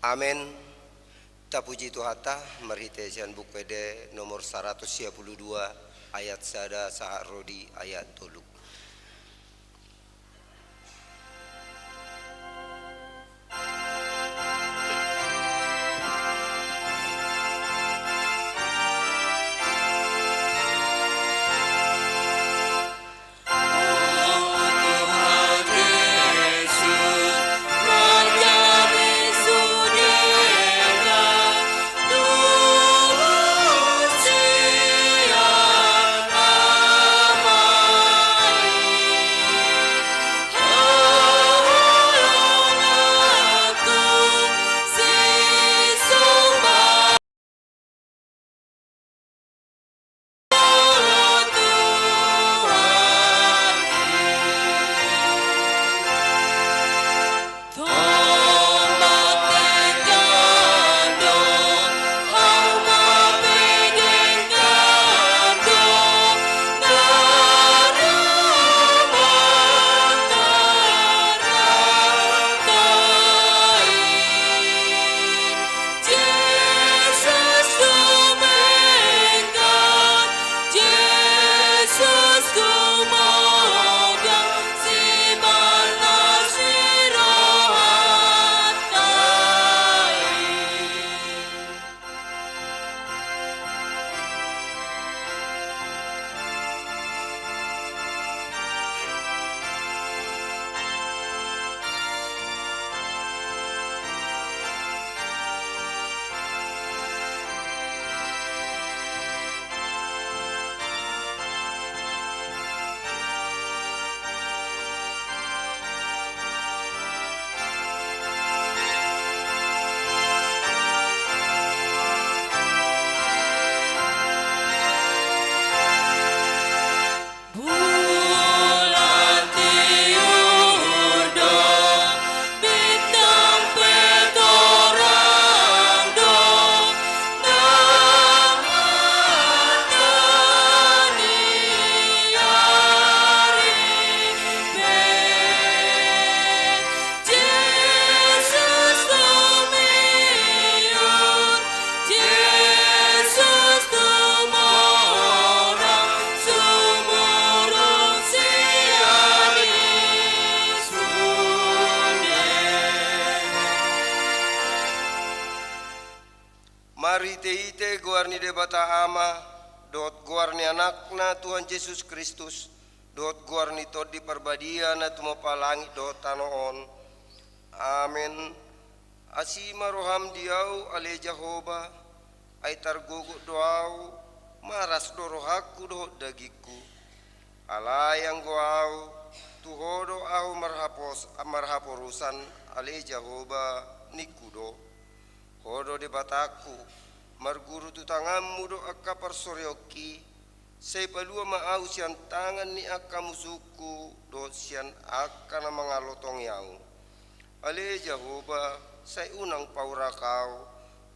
Amin. Tapuji Tuhata merhitesian bukede nomor 132 ayat sada sahak rodi ayat tolu. Mari teite guarni debata ama, dot guarni anakna Tuhan Yesus Kristus, dot guarni tot di perbadia na tumapalangi dot tanoon. Amin. Asima roham diau ale Jehovah, ay targugu doau, maras dorohaku do dagiku. Alayang goau, tuhodo au marhaporusan ale Jehovah nikudo. Hodo de bataku, marguru tu tanganmu do akka parsoryoki, say palua maaw siyan tangan ni akka musuku, do siyan akka na mga lotong yaw. Ale Jehovah, say unang paurakau,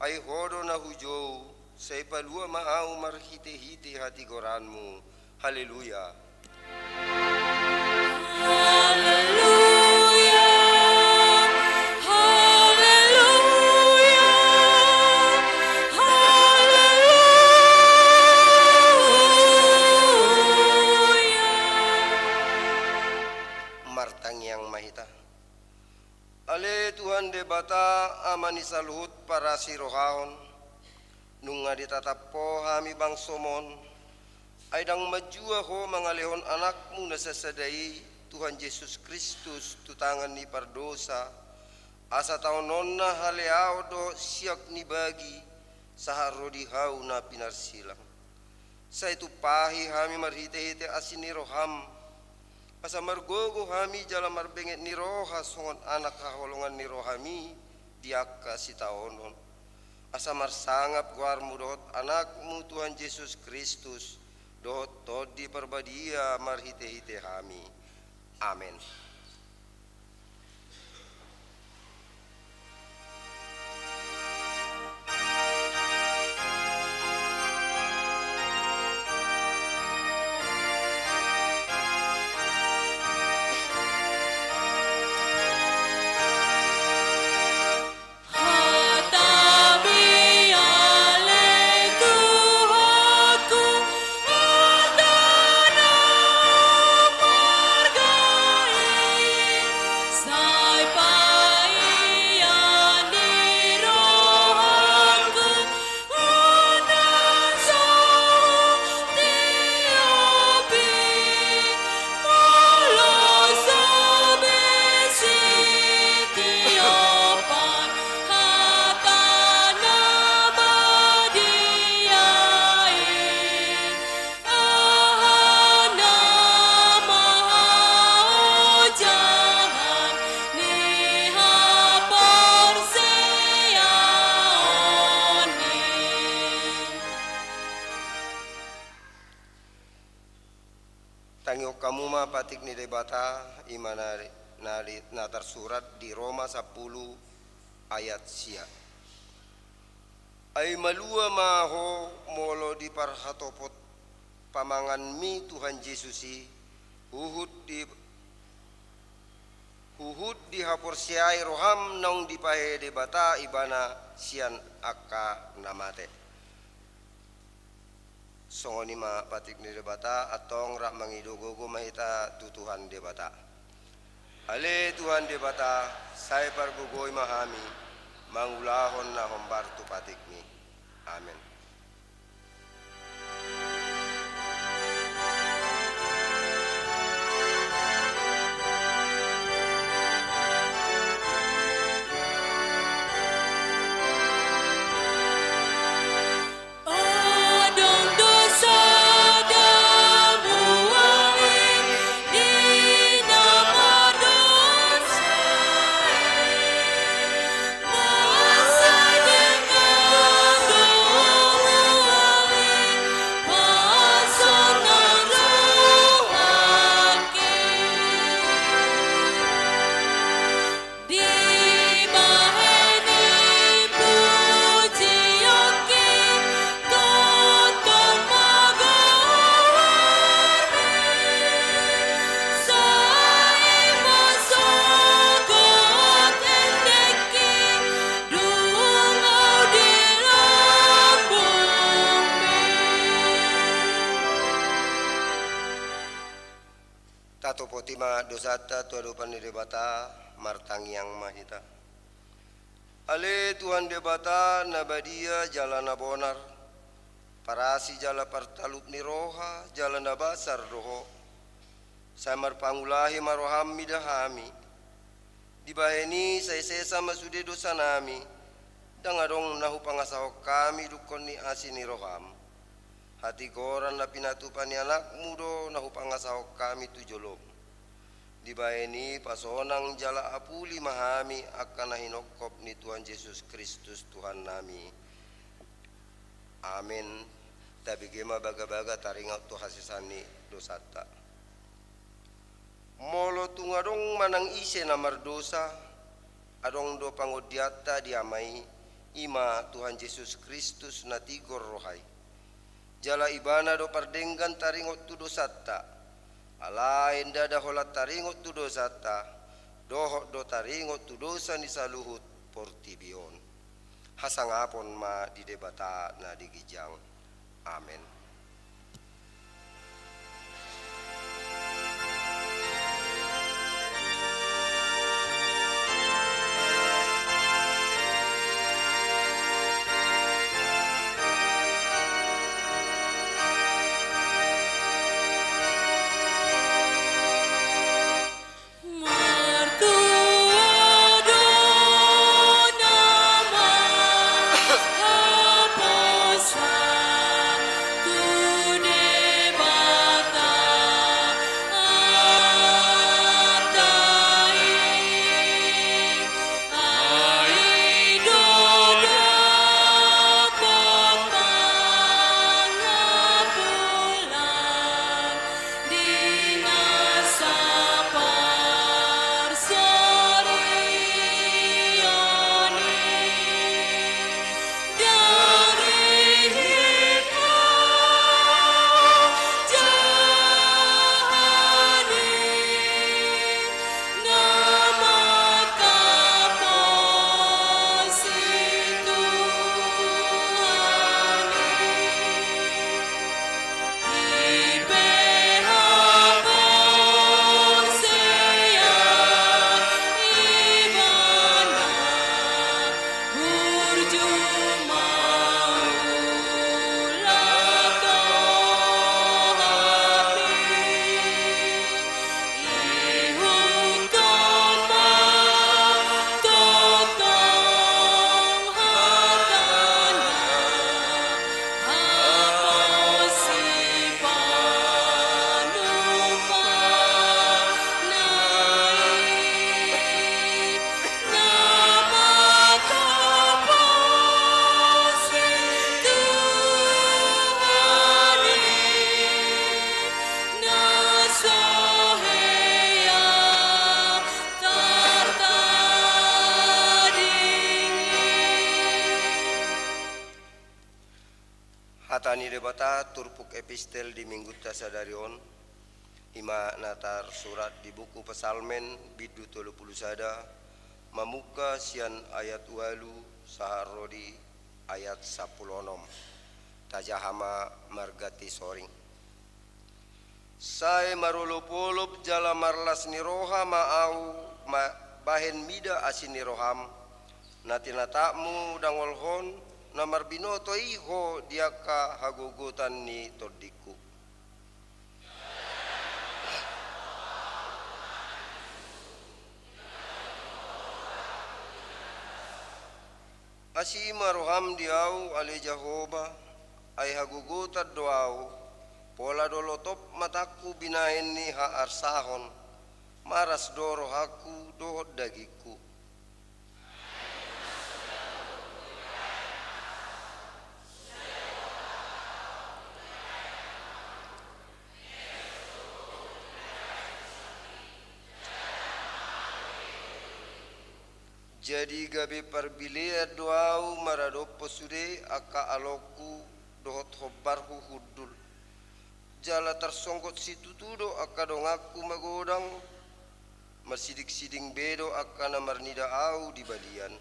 ay hodo na hujow, say palua maaw marhite-hite hati goranmu. Haleluya. Ale Tuhan debata amani saluhut para sirohaon nunga ditatapo hami bang somon ay dang majua ho mga lehon anakmu nasasadai Tuhan Yesus Kristus tutangan ni pardosa asa taonon na haleao do siyak ni bagi saharo di hau na pinarsilang sa itu pahi hami marhite-hite asini roham asa margogo hami jala marbenget ni roha songon anak kaholongan ni rohami diaka si taonon asa marsangap guarmu dot anakmu Tuhan Yesus Kristus dot tod di perbadia marhite-hite hami. Amin. Hallelujah. Tangyo kamu ma patik ni debata imana na tersurat di Roma 10 ayat sia. Ay malua maho molo di parhatopot pamangan mi Tuhan Yesusi huhud di hapor siai roham nong di pahe debata ibana sian aka namate. Songoni ma patik ni debata atong rak mangidogogo mahita tutuhan debata. Ale Tuhan debata saya pargugoi mahami mangulahon na hombar tu patik ni. Amin. Tato potima dosata tuadupan ni debata martang yang mahita. Ale Tuhan debata nabadia jalana bonar parasi jala partalup ni roha jalana basar doho samar pangulahi maroham midahami dibaheni saya sesa masude dosa nami dangadong nahu pangasahok kami dukon ni asini roham hati goran na pinatupan ni anak mudo nahu pangasahok kami tujolom dibaeni pasonang jala apuli mahami akan nahinokop ni Tuhan Yesus Kristus Tuhan nami. Amin. Tapi gema baga-baga taringat tu hasisani dosata. Molo tungadong manang ise namar dosa adong do pangodiata diamai ima Tuhan Yesus Kristus natigor rohai. Jala ibana do pardenggan taringot tu dosata. Alain dada holat taringot tu dosata dohok do taringot tu dosa ni saluhut portibion hasangapon ma di debata na digijang. Amen. Tu Hatani debata turpuk epistel di minggu tasadarion ima natar surat di buku pesalmen bidu 30 sada mamuka sian ayat walu saharodi ayat 10 tajahama margati soring sai marulupulup jala marlas niroha maau bahen mida asin niroham natina takmu dangolhon namar binoto iho diaka hagogotan ni todiku asima roham diau ale Jehovah ay hagugutat doau pola dolotop mataku binahen ni ha arsahon maras doro haku dohot dagiku jadi gabe parbilea doau maradopo sude aka aloku dohot hobarku hudul jala tersongkot situ tudo aka dongaku magodang marsidik-siding bedo aka namar nida au di badian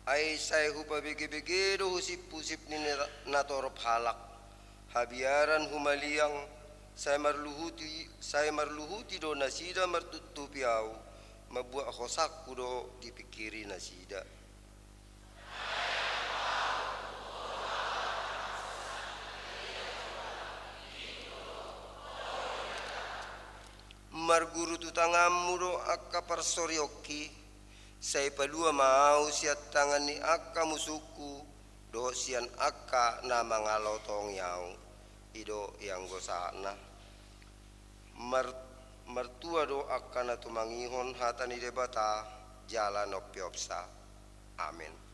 ai sai hupa bege-bege do husip-husip ni natorop halak habiaran humaliang saya marluhuti do nasida martutupi au mabuat khosaku do dipikiri nasida marguru tutangamu do akka parsoryoki saya palua mau siat tangan ni akka musuku do sian akka na mangalotong yau ido yang gosana mertua do akan tumangihon hatani debata jalan opiopsa amin.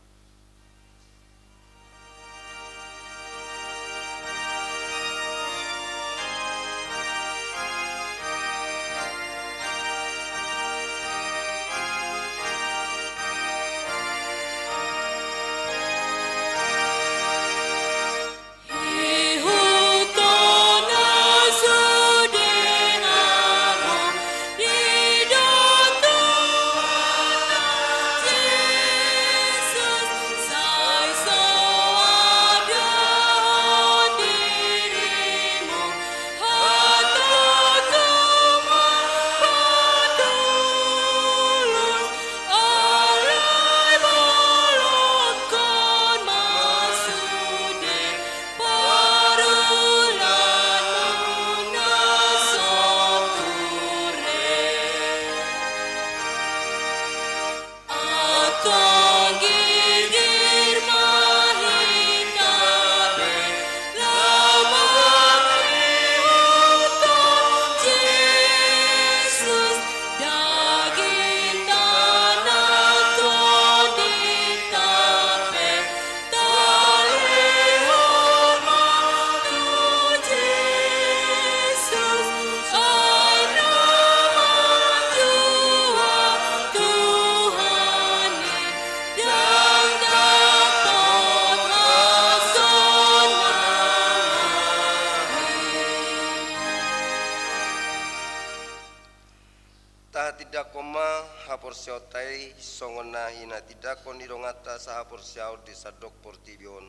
Tidak koma hapor siotai songona hina tidak konirongata sa hapor siaur di sadok portibion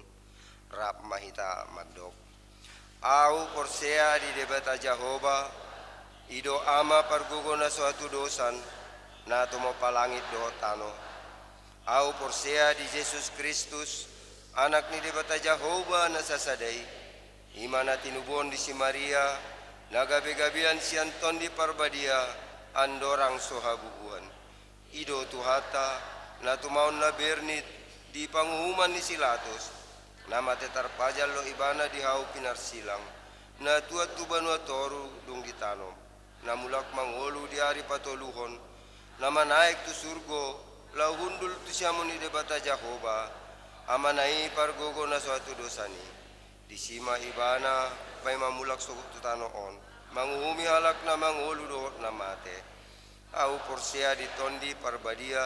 rap mahita madok au porsea di debata Jehovah ido ama pargugona suatu dosan na tumo palangit do tano au porsea di Yesus Kristus anak ni debata Jehovah na sasadai imana tinubon di si Maria nagabe-gabian sianton di parbadia andorang sohabubuan ido tuhata na tumaon na bernit di panghuman ni Silatos nama tetar pajal lo ibana di hau pinarsilang na tuat tubanua toru dung ditanom na mulak mangolu di hari patoluhon nama naik tu surgo lau hundul tu siamuni debata Jehovah ama nai pargogo na suatu dosani disima ibana pai mamulak sogut tu tanoon manguhumi halak na mangolu do na au porsea di tondi parbadia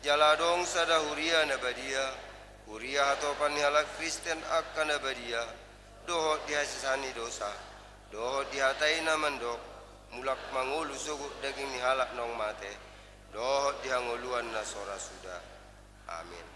jaladong sada huria nabadia huria hatopan halak Kristen akan nabadia doho dihasisani dosa doho dihataina mandok mulak mangulu sugu daging ni halak nong mate doho dihanguluan na sora sudah amin.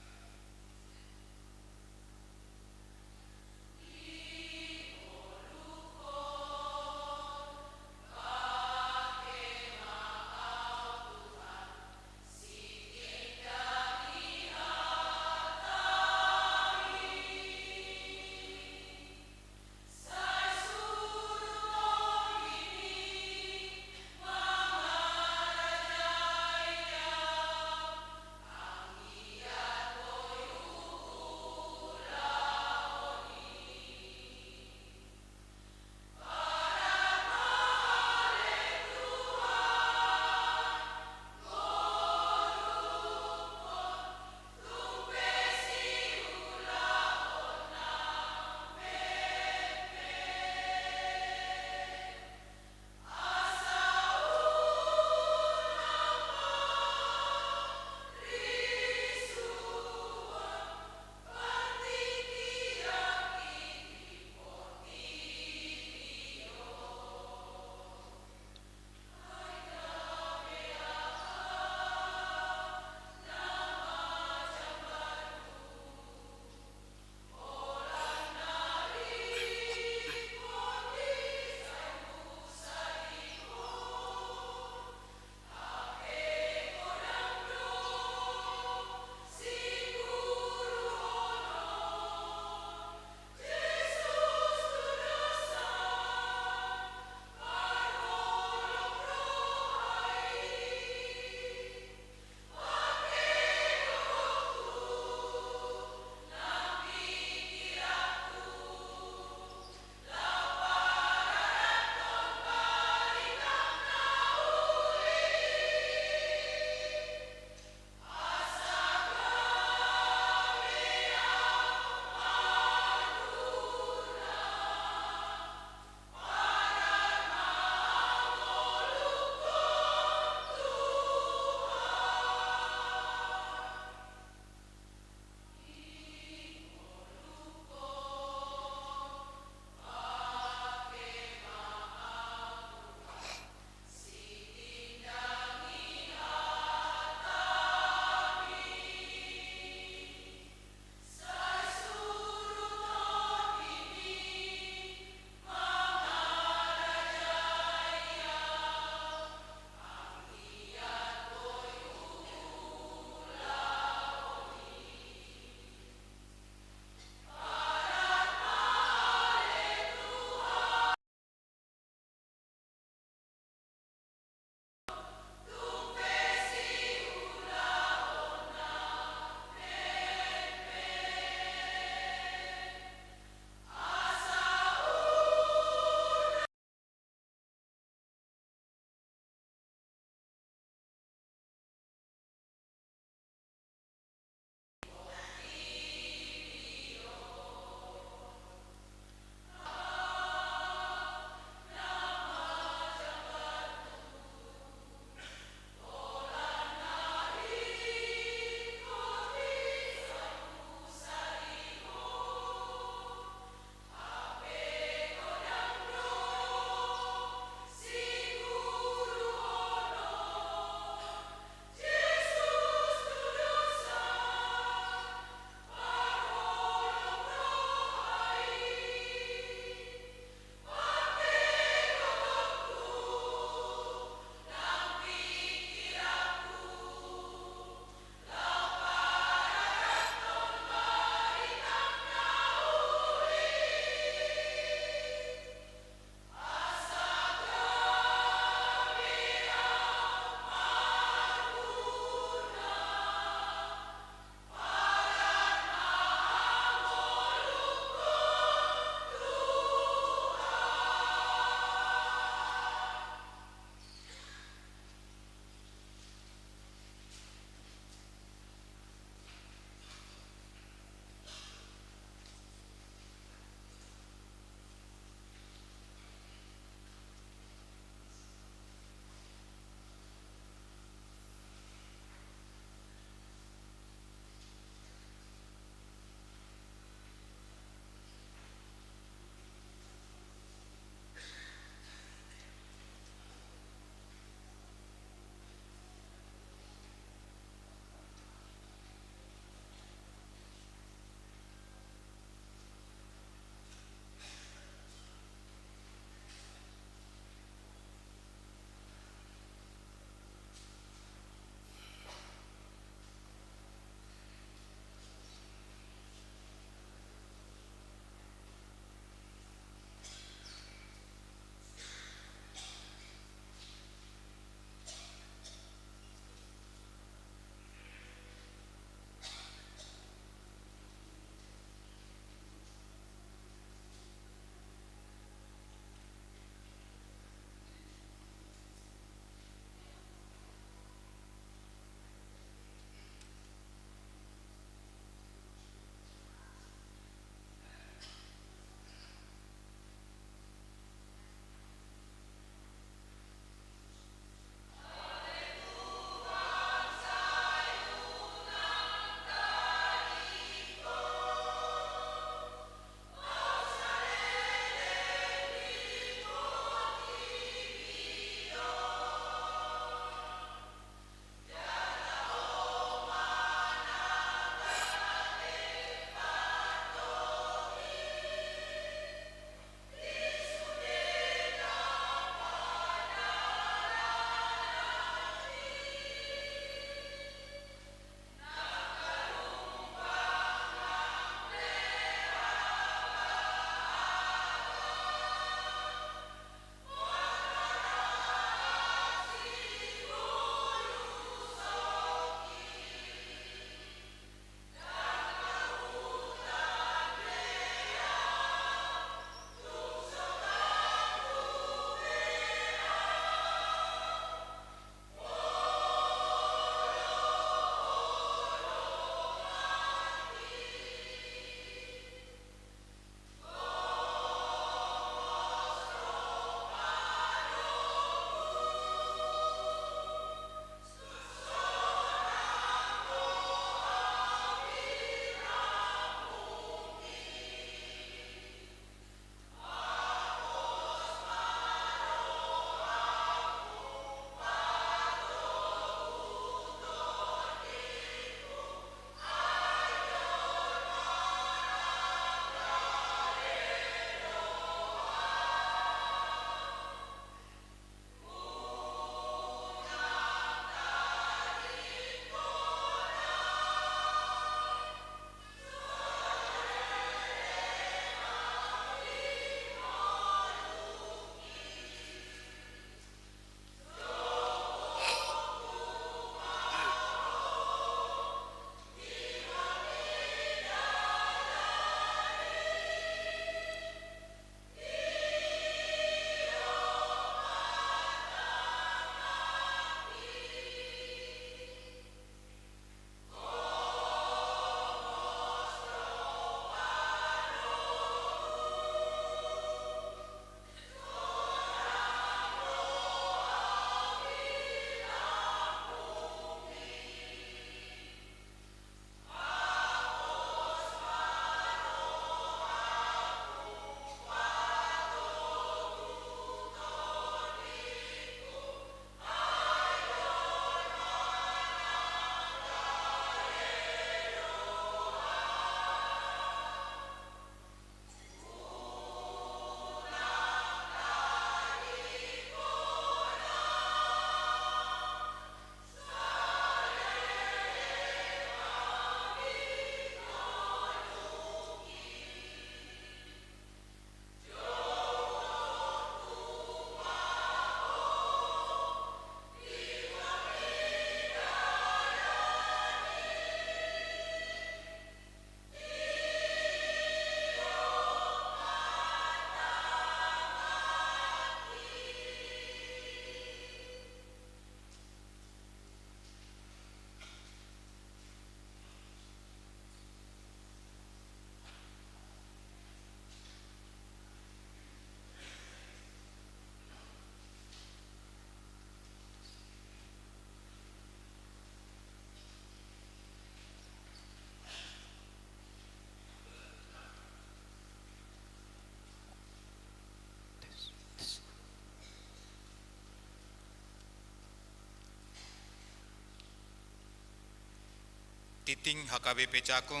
Titing HKBP Cakung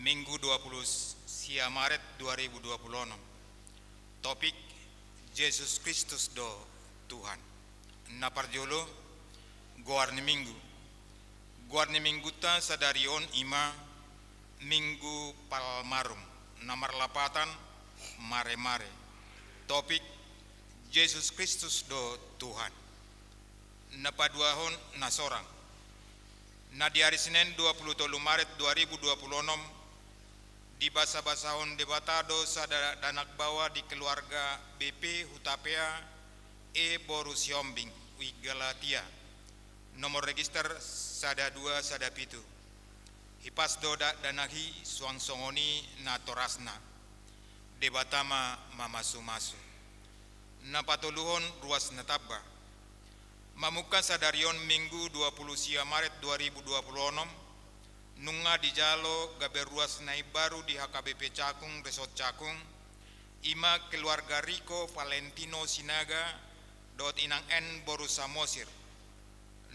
Minggu 20 Maret 2026. Topik Yesus Kristus do Tuhan. Naparjolo Guarni Minggu ta sadarion ima Minggu Palmarum Namar lapatan Mare. Topik Yesus Kristus do Tuhan. Napaduahon nasorang. Na di hari Senin 23 Maret 2026 di basa-basahon debatado sada danak bawa di keluarga BP Hutapea Boru Siombing Galatia nomor register sada 2 sada pitu hipas doda danahi suang songoni na torasna debatama mamasu-masu na patuluhon ruas natabba mamuka sadarion Minggu 20 Maret 2026 nunga di jalo gaberuas nai baru di HKBP Cakung Resort Cakung ima keluarga Rico Valentino Sinaga dot inang N Boru Samosir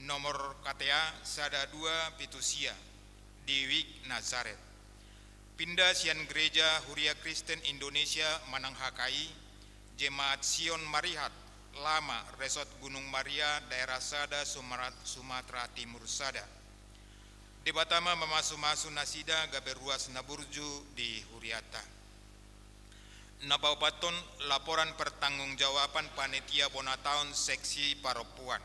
nomor KTA sada 2 Pitusia di Wik Nazaret pindah sian gereja Huria Kristen Indonesia Manang HKI Jemaat Sion Marihat Lama Resort Gunung Maria daerah Sada Sumatera Timur Sada debatama mamasu-masu nasida gaberuas naburju di Huriata napaupaton laporan pertanggungjawaban panitia Bonataun seksi Paropuan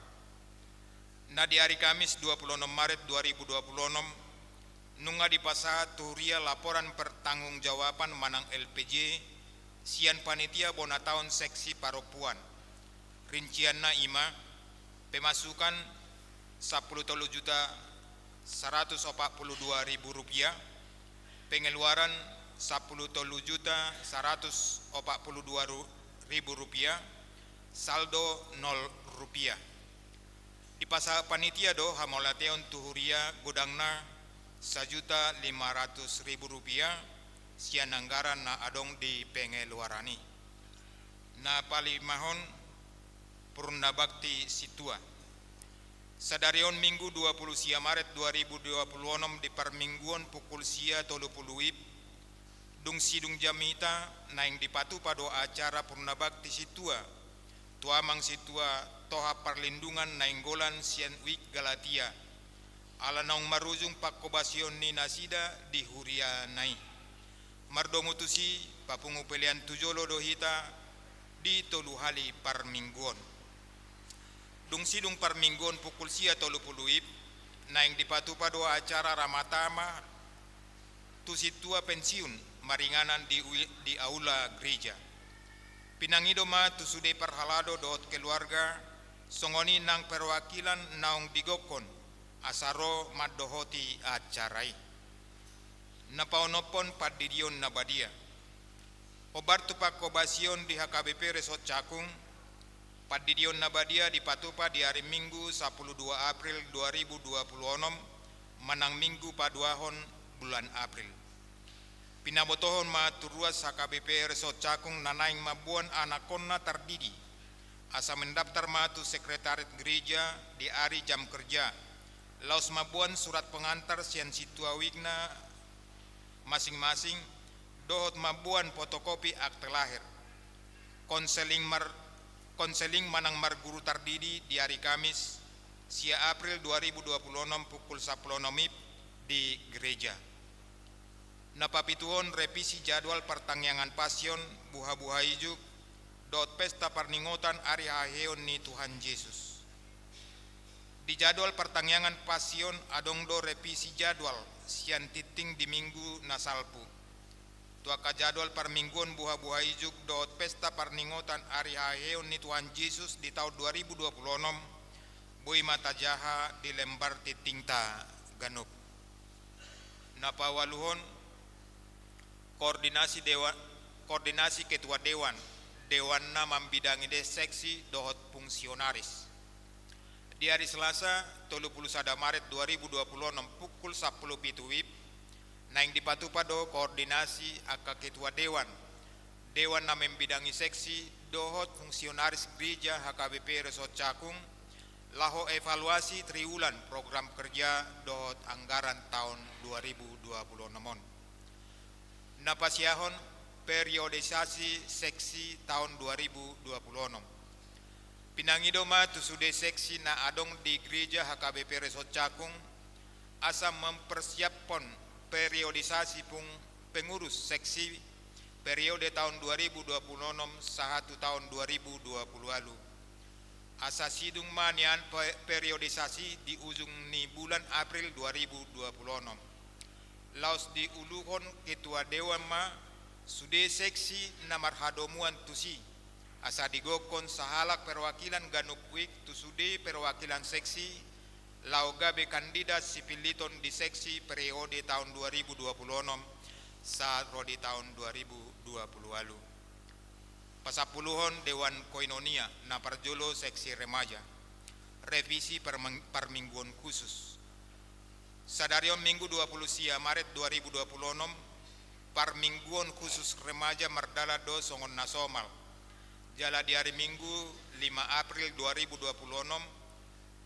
na di hari Kamis 26 Maret 2026 nunga di pasahat Huria laporan pertanggungjawaban Manang LPJ sian panitia Bonataun seksi Paropuan rincianna ima pemasukan 10.142.000 rupiah, pengeluaran 10.142.000 rupiah, saldo 0 rupiah. Di pasar panitia do hamolateon tuhuria godangna 1.500.000 rupiah, sian anggaran na adong di pengeluarani. Na palimahon Purna Bakti Situa sadarion Minggu 20 Maret 2026 di permingguan pukul sia 30 wib dung sidung jamita naing dipatu pada acara Purna Bakti Situa tuamang Situa toha perlindungan naing golan sian wik Galatia ala naung marujung pakobasion ni nasida di Huria nai mardomutusi papungu pelian tujolo dohita di toluhali permingguan dung sidung permingguan pukul sia 30 wib naing dipatu pada acara ramatama tu situa pensiun maringanan di aula gereja pinangido ma tu sude perhalado dot keluarga songoni nang perwakilan naung digokon asaro madohoti acarai napaonopon padidion nabadia obar tupak kobasion di HKBP Resort Cakung Padidion Nabadia dipatupa di hari Minggu 12 April 2026 manang Minggu paduahon bulan April. Pinabotohon maturuas HKBP Resort Cakung nanaing mabuan anakonna terdidi. Asa mendaftar matu sekretariat gereja di hari jam kerja. Laos mabuan surat pengantar sian situawigna masing-masing dohot mabuan fotokopi akte lahir. Konseling manang marguru tardidi di hari Kamis sia April 2026 pukul 10 di gereja. Napapituon revisi jadwal pertangyangan pasion buha-buha ijuk dot pesta perningotan ari haheon ni Tuhan Yesus. Di jadwal pertangyangan pasion adong do revisi jadwal sian titing di minggu nasalpu. Tuaka jadwal permingguan buha-buha ijuk dot pesta perningotan ari haheon ni Tuhan Yesus di tahun 2026 bui mata jaha di lembar titingta ganup. Napawaluhon koordinasi ketua dewan na membidangi seksi dohot fungsionaris. Di hari Selasa 31 Maret 2026 pukul 10 pitu wib naing dipatupado koordinasi aka ketua dewan na membidangi seksi dohot fungsionaris gereja HKBP Resort Cakung Laho evaluasi triwulan program kerja dohot anggaran tahun 2026. Napasiahon periodisasi seksi tahun 2026. Pinangidoma tusude seksi na adong di gereja HKBP Resort Cakung asa mempersiapkan periodisasi pung pengurus seksi periode tahun 2026 sahatu tahun 2020 lalu. Asa sidung manian periodisasi di ujung ni bulan April 2026. Laos di uluhon ketua dewan ma sude seksi namar hadomuan tusi. Asa digokon sahalak perwakilan ganukwik tusude perwakilan seksi lau gabe kandidat sipiliton di seksi periode tahun 2026 saat rodi tahun 2020 lalu. Pasapuluhon Dewan Koinonia na parjolo seksi remaja. Revisi permingguan khusus. Sadarion Minggu 20 Maret 2026 parmingguan khusus remaja mardala do songon nasomal. Jala di hari Minggu 5 April 2026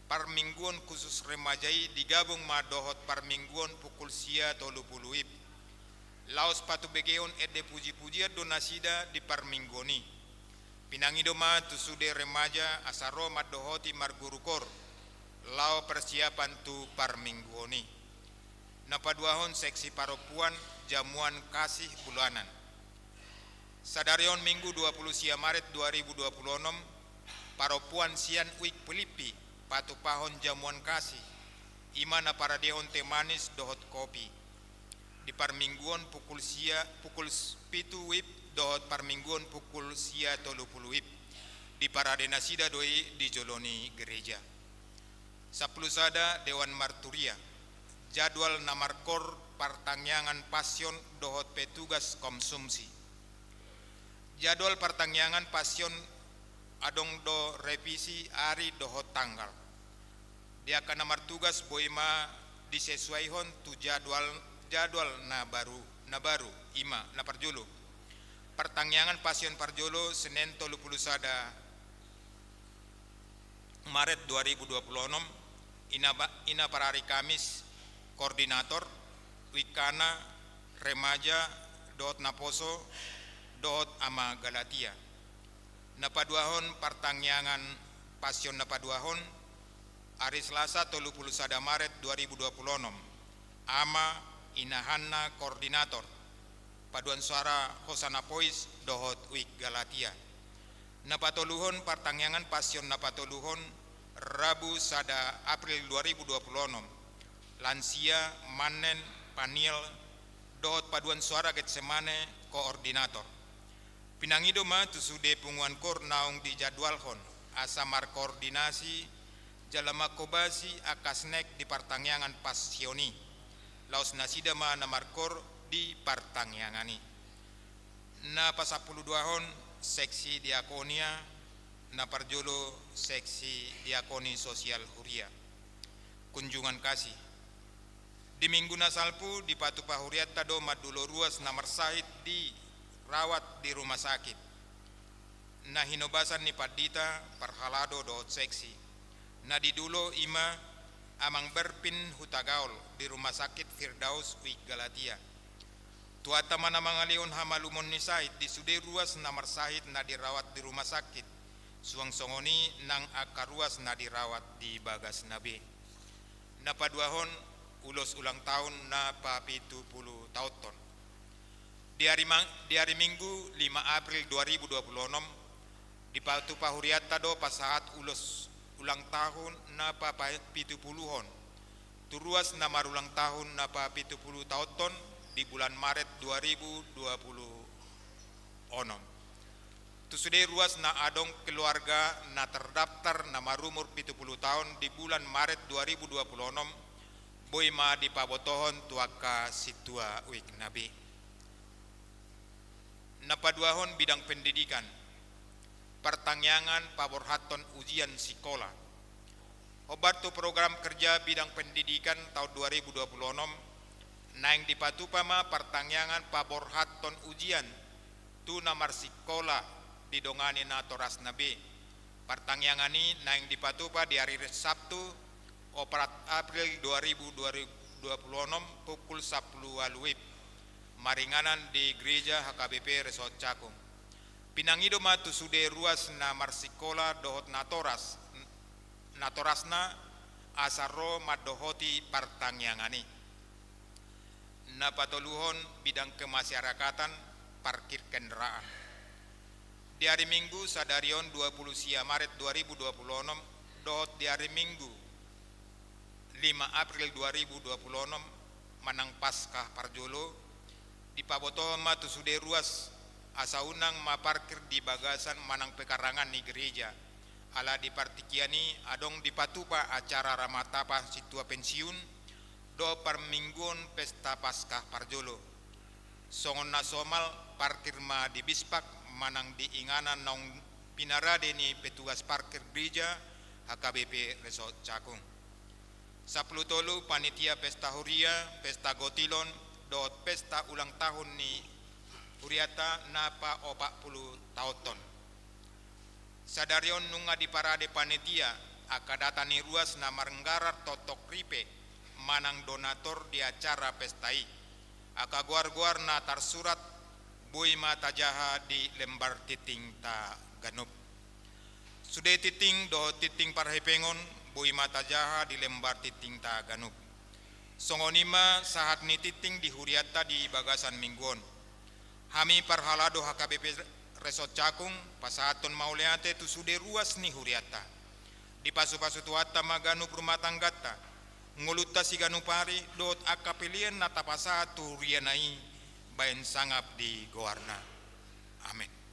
parmingguan khusus remajai digabung madohot parmingguan pukul sia 30 wib. Laos patu begeon ede puji-pujian donasida di parminggoni. Pinangidoma tusude remaja asaro madohoti margurukor. Lao persiapan tu parminggoni. Napaduahon seksi paropuan jamuan kasih bulanan. Sadarion Minggu 20 Maret 2026 paropuan sian uik pelipi patu pahon jamuan kasih. Imana para deon teh manis dohot kopi. Di parmingguan pukul pitu wib dohot parmingguan pukul sia 30 wib di paradenasida doi di joloni gereja. Saplusada Dewan Marturia jadwal namarkor partangyangan pasion dohot petugas konsumsi. Jadwal partangyangan pasion adong do revisi ari dohot tanggal. Dia akan namar tugas boima disesuaihon tu jadwal na baru ima na parjolo pertangyangan pasion parjolo Senin 31 Maret 2026 ina para hari Kamis koordinator wikana remaja dohot naposo dohot ama Galatia napaduahon pertangyangan pasion napaduahon hari Selasa 31 Maret 2026 ama inahanna koordinator paduan suara Hosana Pois dohot wik Galatia. Napatoluhon partangyangan pasion napatoluhon Rabu sada April 2026 lansia manen panil dohot paduan suara Getsemane koordinator. Pinangidoma tusude punguan kor naung dijadwalhon asamar koordinasi jalama kobasi akasnek di partangyangan pasioni. Laos nasida ma namarkor di partangyangani. Na pasapuluduahon seksi diakonia na parjolo seksi diakoni sosial huria. Kunjungan kasih. Di minggu nasalpu di patu pahuriat tado madulo ruas namar sahid di rawat di rumah sakit. Na hinobasan ni padita parhalado dohot seksi. Na didulo ima amang berpin hutagaol di rumah sakit Firdaus wik Galatia. Tuata mana mangalion hamalumon ni sahid di sude ruas namar sahid na dirawat di rumah sakit. Suang songoni nang akaruas na dirawat di Bagas Nabe. Napaduahon ulos ulang tahun na papitu puluh tauton. Di hari Minggu 5 April 2026 di patu pahuriat tado pasaat ulos ulang tahun napa pitu puluhon turuas namar ulang tahun napa pitu puluh tauton di bulan Maret 2020 onom tusude ruas na adong keluarga na terdaftar nama rumur pitu puluh tahun di bulan Maret 2026 boima di pabotohon tuaka situa wik nabi napaduahon bidang pendidikan pertangyangan paborhaton ujian sekolah. Obartu program kerja bidang pendidikan tahun 2026 naing dipatupama pertangyangan paborhaton ujian tu namar sekolah didongani na toras nabe Pertanyaan naing dipatupa di hari Sabtu 4 April 2026 pukul 10 WIB maringanan di gereja HKBP Resort Cakung. Pinangido matu sude ruas na marsikola dohot natorasna asaro madohoti pertanyangani. Na patoluhon bidang kemasyarakatan parkir kendaraan. Di hari Minggu sadarion 20 Maret 2026 dohot di hari Minggu 5 April 2026 manang Paskah Parjolo di pabotoh matu sude ruas asa unang maparkir di bagasan manang pekarangan ni gereja ala di partikiani adong dipatupa acara ramatapa situa pensiun do permingguan pesta Paskah Parjolo songon nasomal parkir ma di bispak manang diinganan nong pinarade ni petugas parkir gereja HKBP Resort Cakung. 10 tolu panitia pesta huria, pesta gotilon, dot pesta ulang tahun ni huriata napa 40 tahun. Sadarion nunga di parade panitia akadata ni ruas na marenggarar totok ripe manang donator di acara pestai. Aka guar-guar na tarsurat Bui mata jaha di lembar titing ta ganup. Sudah titing do titing parhepengon bui mata jaha di lembar titing ta ganup. Songonima sahat ni titing di huriata di bagasan mingguon. Hami parhalado HKBP Resort Cakung pasaton mauleate tu sude ruas ni huriata. Di pasu-pasu tuata maganup rumah tanggata. Nguluta si ganupari dot akapilian natapasa tu hurianai bayan sangap di goarna. Amin.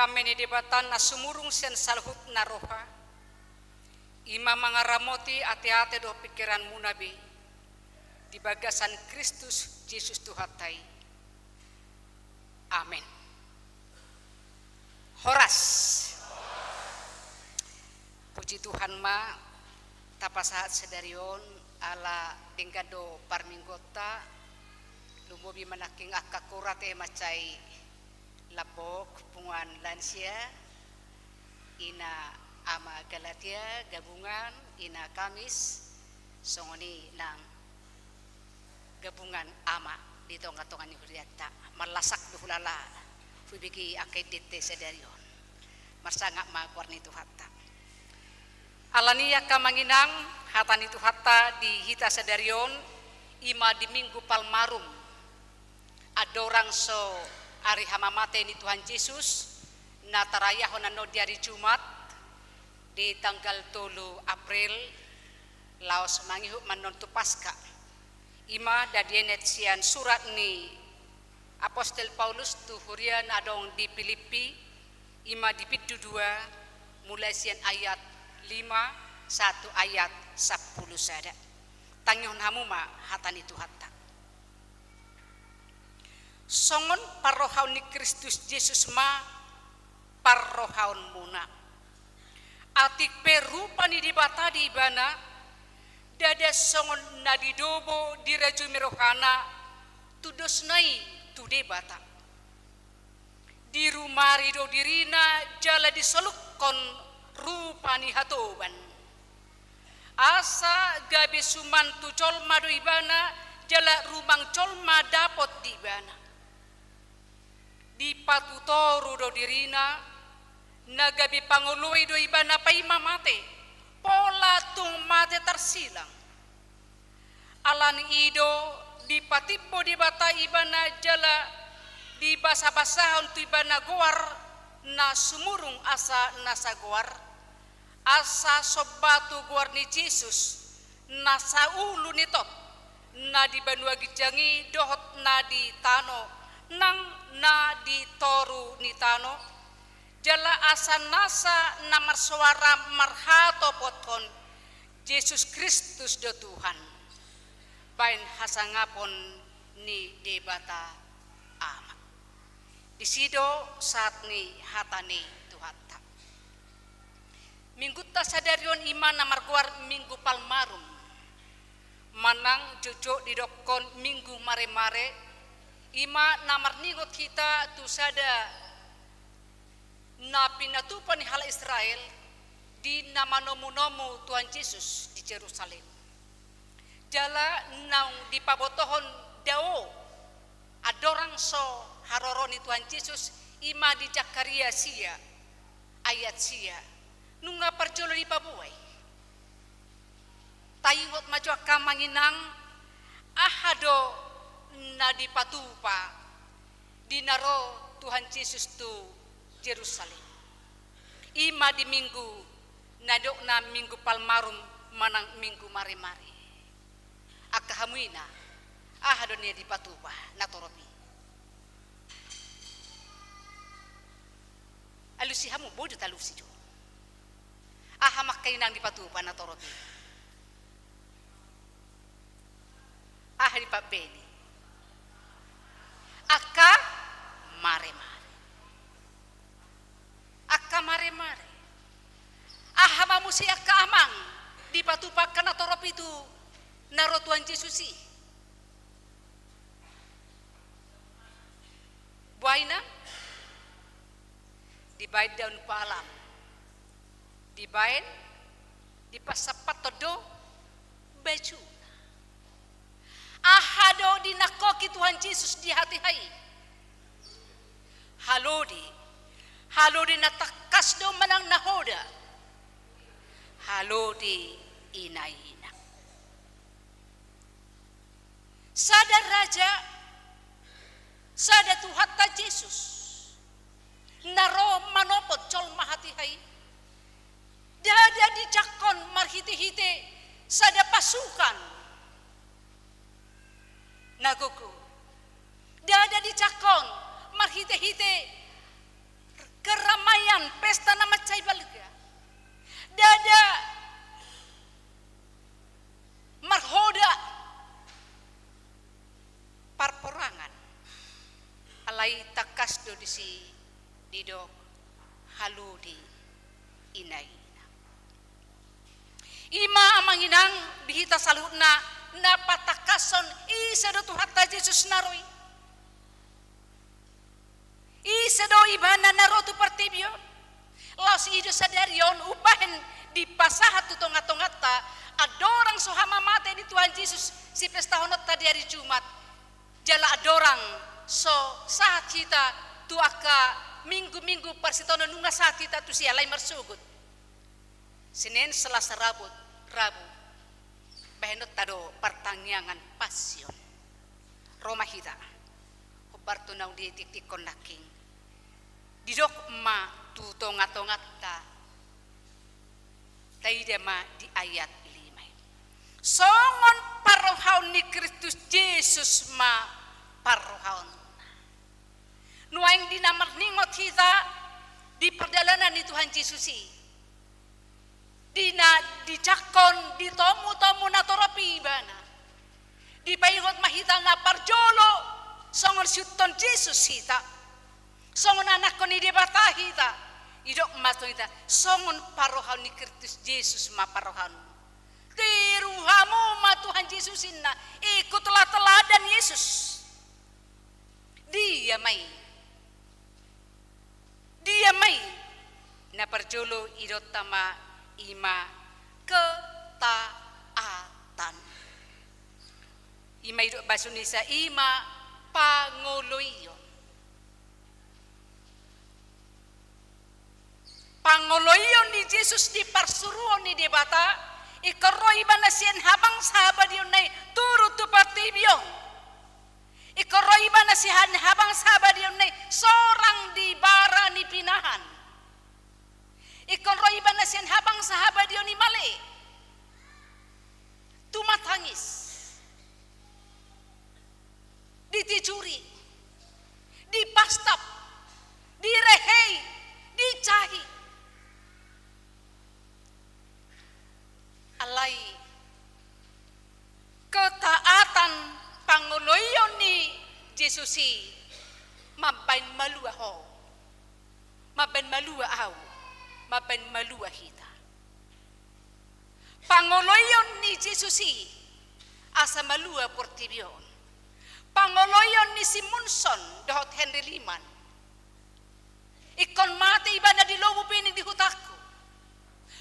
Dameni debatan na sumurung sen salhut na roha. Ima mangaramoti ati-ati do pikiran munabi. Di bagasan Kristus Yesus Tuhatai. Amin. Horas. Puji Tuhan ma tapasahat sedarion ala tingkado parminggota lumobi manaking akakurate macai labok pungan lansia ina ama Galatia gabungan ina Kamis songoni nang gabungan ama di tonga-tonga ni huriata malasak duhulala fubiki akedete sedarion marsangak ma kuarni Tuhata alania kamanginang hatani Tuhata di hita sedarion ima di minggu palmarum adorang so ari hamamate ni Tuhan Yesus na tarayahon ano di hari Jumat di tanggal 3 April laos mangihu manontu Paskah ima dadienet sian surat ni Apostel Paulus tu hurian adong di Filipi ima di pitu 2 mulai sian ayat 5 1 ayat 10 sada tangyon hamuma hatani Tuhata songon parrohaun ni Kristus Yesus ma parrohaun muna atik perupa ni dibata di ibana dada songon nadidobo di raju merohana tudos nai tu debata di rumari do dirina jala disolukon rupa ni hatoban asa gabe suman tu colma do ibana jala rumang colma dapot di ibana di patutoru do dirina nagabi pangului do ibana paima mate pola tung mate tersilang alan ido di patipo di bata ibana jala di basa-basa untuk ibana goar na sumurung asa nasa goar asa sobatu goar ni Yesus nasa ulu nitop na di banua gijangi dohot na di tano nang na di toru nitano jala asa nasa namar suara marhato poton Yesus Kristus do Tuhan bain hasangapon ni debata ama disido saat ni hatani Tuhata minggu ta sadarion iman namar guar minggu palmarum manang jojo didokon minggu mare-mare ima namar ningot kita tu sada na pinatupan ni hal Israel di nama nomu-nomu Tuhan Yesus di Jerusalem jala naung di pabotohon dao adorang so haroroni Tuhan Yesus ima di Zakaria sia ayat sia nunga perjolo di pabuai tayingot maju akamanginang ahado na di patupa dinaro Tuhan Yesus tu Jerusalem ima di minggu nadok na minggu palmarum manang minggu mari-mari akahamuina ahado ni di patupa natoropi alusi hamu bodo talusi jo ahamak kainang di patupa natoropi di pabeni aka mare-mare ahamamu si aka amang di patupak kana torop itu naro Tuhan Yesus si buaina di bait daun palam di bait di pasapat todo baju ahado dinakoki Tuhan Yesus di hati hai halodi natakas do manang nahoda halodi inaina sadar raja sada Tuhata Yesus naro manopot col mahati hai dada dicakon marhite-hite sada pasukan nagoku dada dicakon marhite-hite keramaian pesta nama cai balga dada marhoda parporangan alai takas do disi dido halu di inai ima amanginang dihita salutna na patakason isa do tuhata Jesus naroi isa do ibana narotu partibyo laos ido sadarion ubahen di pasahat tu tonga-tongata adorang sohama mate di Tuhan Yesus si pesta honot tadi hari Jumat jala adorang so saat kita tu aka minggu-minggu persitono nunga saat kita tu si alai marsugut Senin Selasa Rabu bahenot tado pertanyaan passion Roma hita hobartu nau di titik konaking didok ma tu tonga-tongat ta taide ma di ayat 5 songon parohaun ni Kristus Yesus ma parohaun nuaing dinamar ningot hita di perjalanan ni Tuhan Yesus dina dicakon ditomu-tomu na toropi bana di payungot mahita na parjolo songon syuton Jesus hita songon anak ko ni debata hita idok mato hita songon parohan ni Kristus Jesus ma parohan tiruhamu ma Tuhan Yesus inna ikutlah teladan Yesus dia mai na parjolo idot tama ima ketaatan ima idok bahasa Indonesia ima pangoloyon ni Jesus di parsuruon ni debata ikoroi banasien habang sahabat yun na turut tu partibiyong ikoroi banasihan habang sahabat yun na sorang di bara ni pinahan ikoroi banasien habang sahabat yun ni mali tumatangis ditijuri dipastap direhei dicahi alai ketaatan panguloyon ni Jesusi mabain malua ho mabain malua au mabain malua hita panguloyon ni Jesusi asa malua portibyon panguloyon ni Simonson dohot Henry Liman ikon mate ibana di lobo pining di hutaku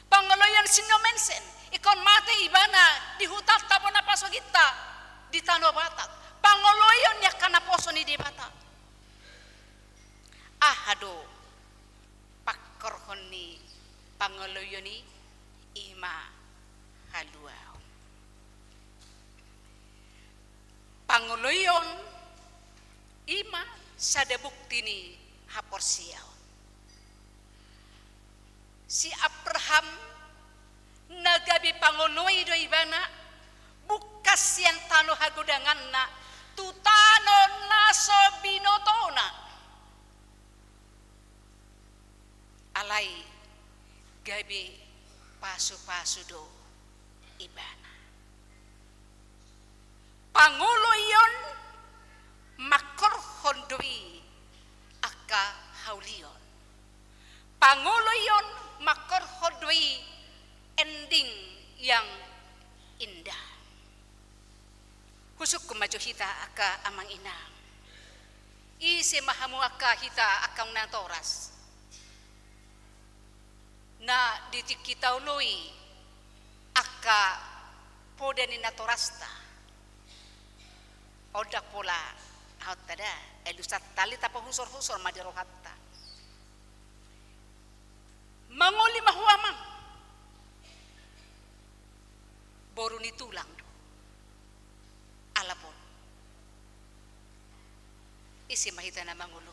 panguloyon sinomensen ikon mate ibana di hutat tapon na paso kita di Tanah Batak pangoloyon ya kana poso ni di Batak ahado pakkorhon ni pangoloyon ni ima haluao pangoloyon ima sada bukti ni haporsiao si Abraham nagabi panguloy do ibana bukas yang tano hagudangan na tutano naso binotona alai gabi pasu-pasu do ibana panguloyon makor hondoi aka haulion panguloyon makor hondoi ending yang indah husuk kumaju hita aka amang inang isi mahamu aka hita akang nang toras na ditik kita uloi aka podeni na torasta odak pola haut tada elusat tali tapa husor-husor madirohatta mangoli mahuamang boru ni tulang do alapon isi mahita na mangolo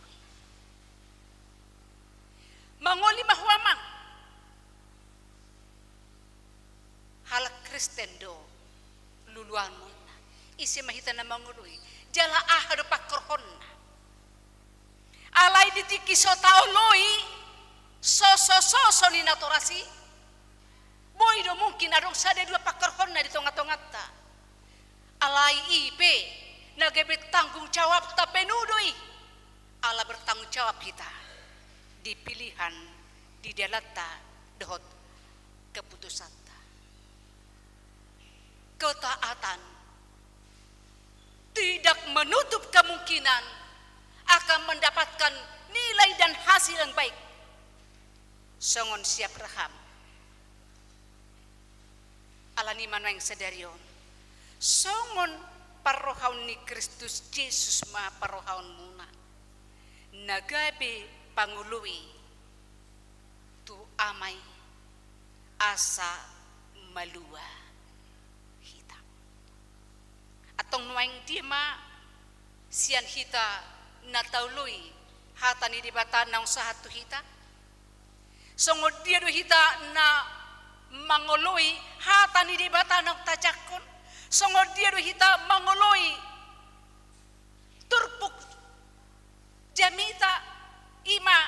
mangoli mahuamang halak Kristen do luluan mo na isi mahita na mangolo jala ahado pakkorhon na alay ditiki so taoloi soso ni naturasi. Boy do mungkin adong sada dua pakar honna di tongah-tongah ta. Alai ipe nagabe tanggung jawab ta penudoi. Ala bertanggung jawab kita di pilihan di dalata dohot keputusan ta. Ketaatan tidak menutup kemungkinan akan mendapatkan nilai dan hasil yang baik. Songon siap raham. Alani mana yang sedarion. Songon parohaun ni Kristus Yesus ma parohaun muna. Nagabe pangului tu amai asa malua hita. Atong nuaing dia ma sian hita nataului hatani di bata na sahatu hita. Songo dia do hita na mangoloi hatani di bata na tajakon. Songo dia do hita mangoloi turpuk jamita ima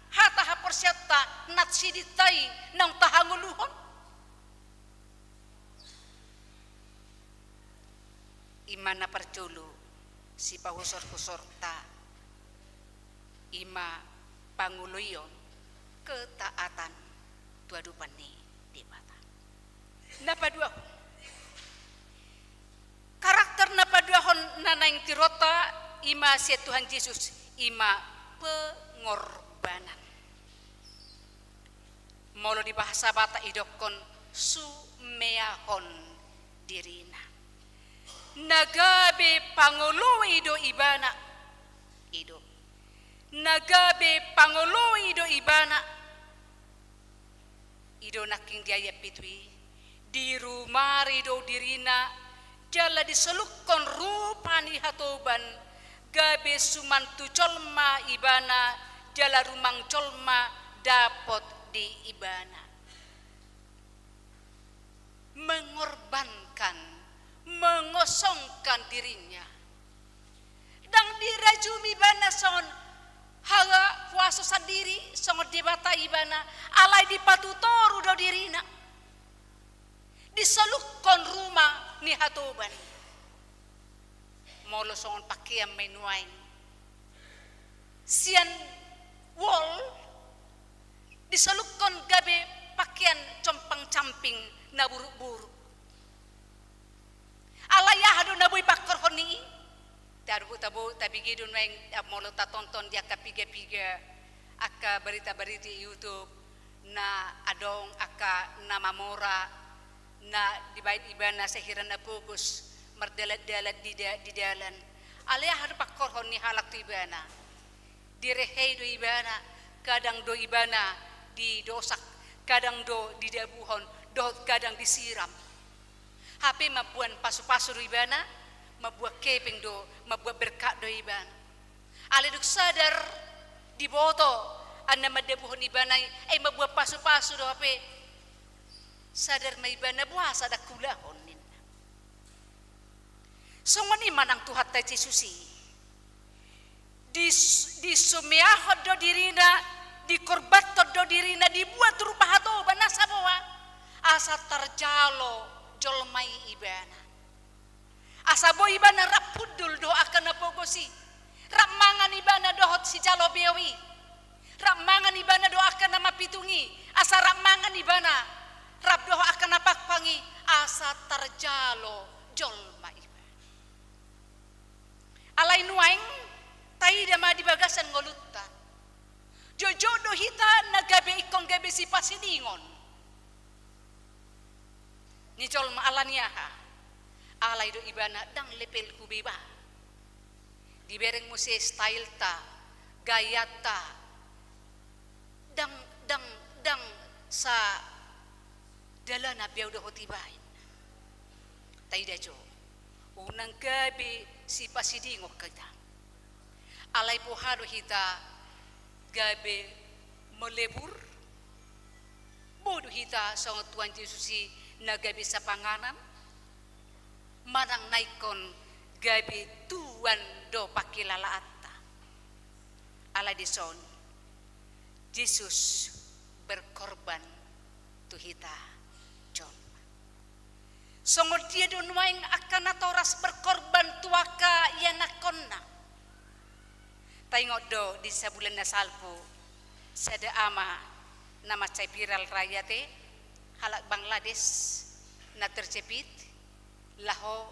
hata hapersyata natsiditai nang tahanguluhon. Ima na perculu si pahusor-husor ta ima panguluyon ketaatan tuadupan ni di mata. Napadua karakter napaduahon nanaing tirota ima si Tuhan Yesus ima pengorbanan. Molo di bahasa bata idokon sumeahon dirina. Nagabe pangului do ibana ido. Nagabe pangului do ibana ido naking diaya pitui di rumah rido dirina jala diselukon rupani hatoban gabe sumantu colma ibana jala rumang colma dapot di ibana. Mengorbankan, mengosongkan dirinya. Dang dirajumi ibana son haga puasa sendiri songo dibata ibana alai dipatutoru do dirina. Diselukon rumah ni hatoban. Molo songon pakaian menuain. Sian wol diselukon gabe pakaian compang camping na buruk-buruk. Alaya hadu naboy pakor honi. Daru tabo tabigi dun main molo ta tonton dia kapiga-piga aka berita-berita YouTube na adong aka na mamora na dibaid ibana sehirana pugus merdelat-delat di dalan. Alaya hadu pakor honi halak tu ibana. Direhei do ibana, kadang do ibana di dosak, kadang do di dabuhon, do kadang disiram. HP mabuan pasu-pasu do ibana, mabuat keping do, mabuat berkat do ibana. Aleduk sadar di boto, anna madabuhon ibana, mabuat pasu-pasu do HP. Sadar ma ibana buasa da kulahon nin. Songon imanang Tuhan ta Jesusi. Di sumiahod do dirina, di korbatot do dirina, dibuat rupa hato banasa bawa asa terjalo jolmai ibana. Asa bo ibana rapudul do akan napogosi. Ramangan ibana dohot si jalo bewi. Ramangan ibana do akan namapitungi. Asa ramangan ibana rap doho akan napakpangi. Asa terjalo jolmai ibana. Alai nuaing tai dama di bagasan ngolutta. Jojo do hita nagabe ikong gabe si pasidingon. Ni jolma alaniaha. Alai do ibana dang lepel kubiba. Dibereng muse style ta, gayata. Dang sa dalana biau do hotibain. Tai dajo. Unang gabe si pasidingo kita. Alai pohado hita gabe melebur bodoh hita songo Tuhan Yesusi na gabe sa panganan manang naikon gabe tuan do pakilalaata alai dison Yesus berkorban tuhita John. Songod dia don waing akan atoras berkorban tuaka yanakonna. Tengok do di sebulan na salpo sada ama nama cai viral raya te halak Bangladesh na terjepit laho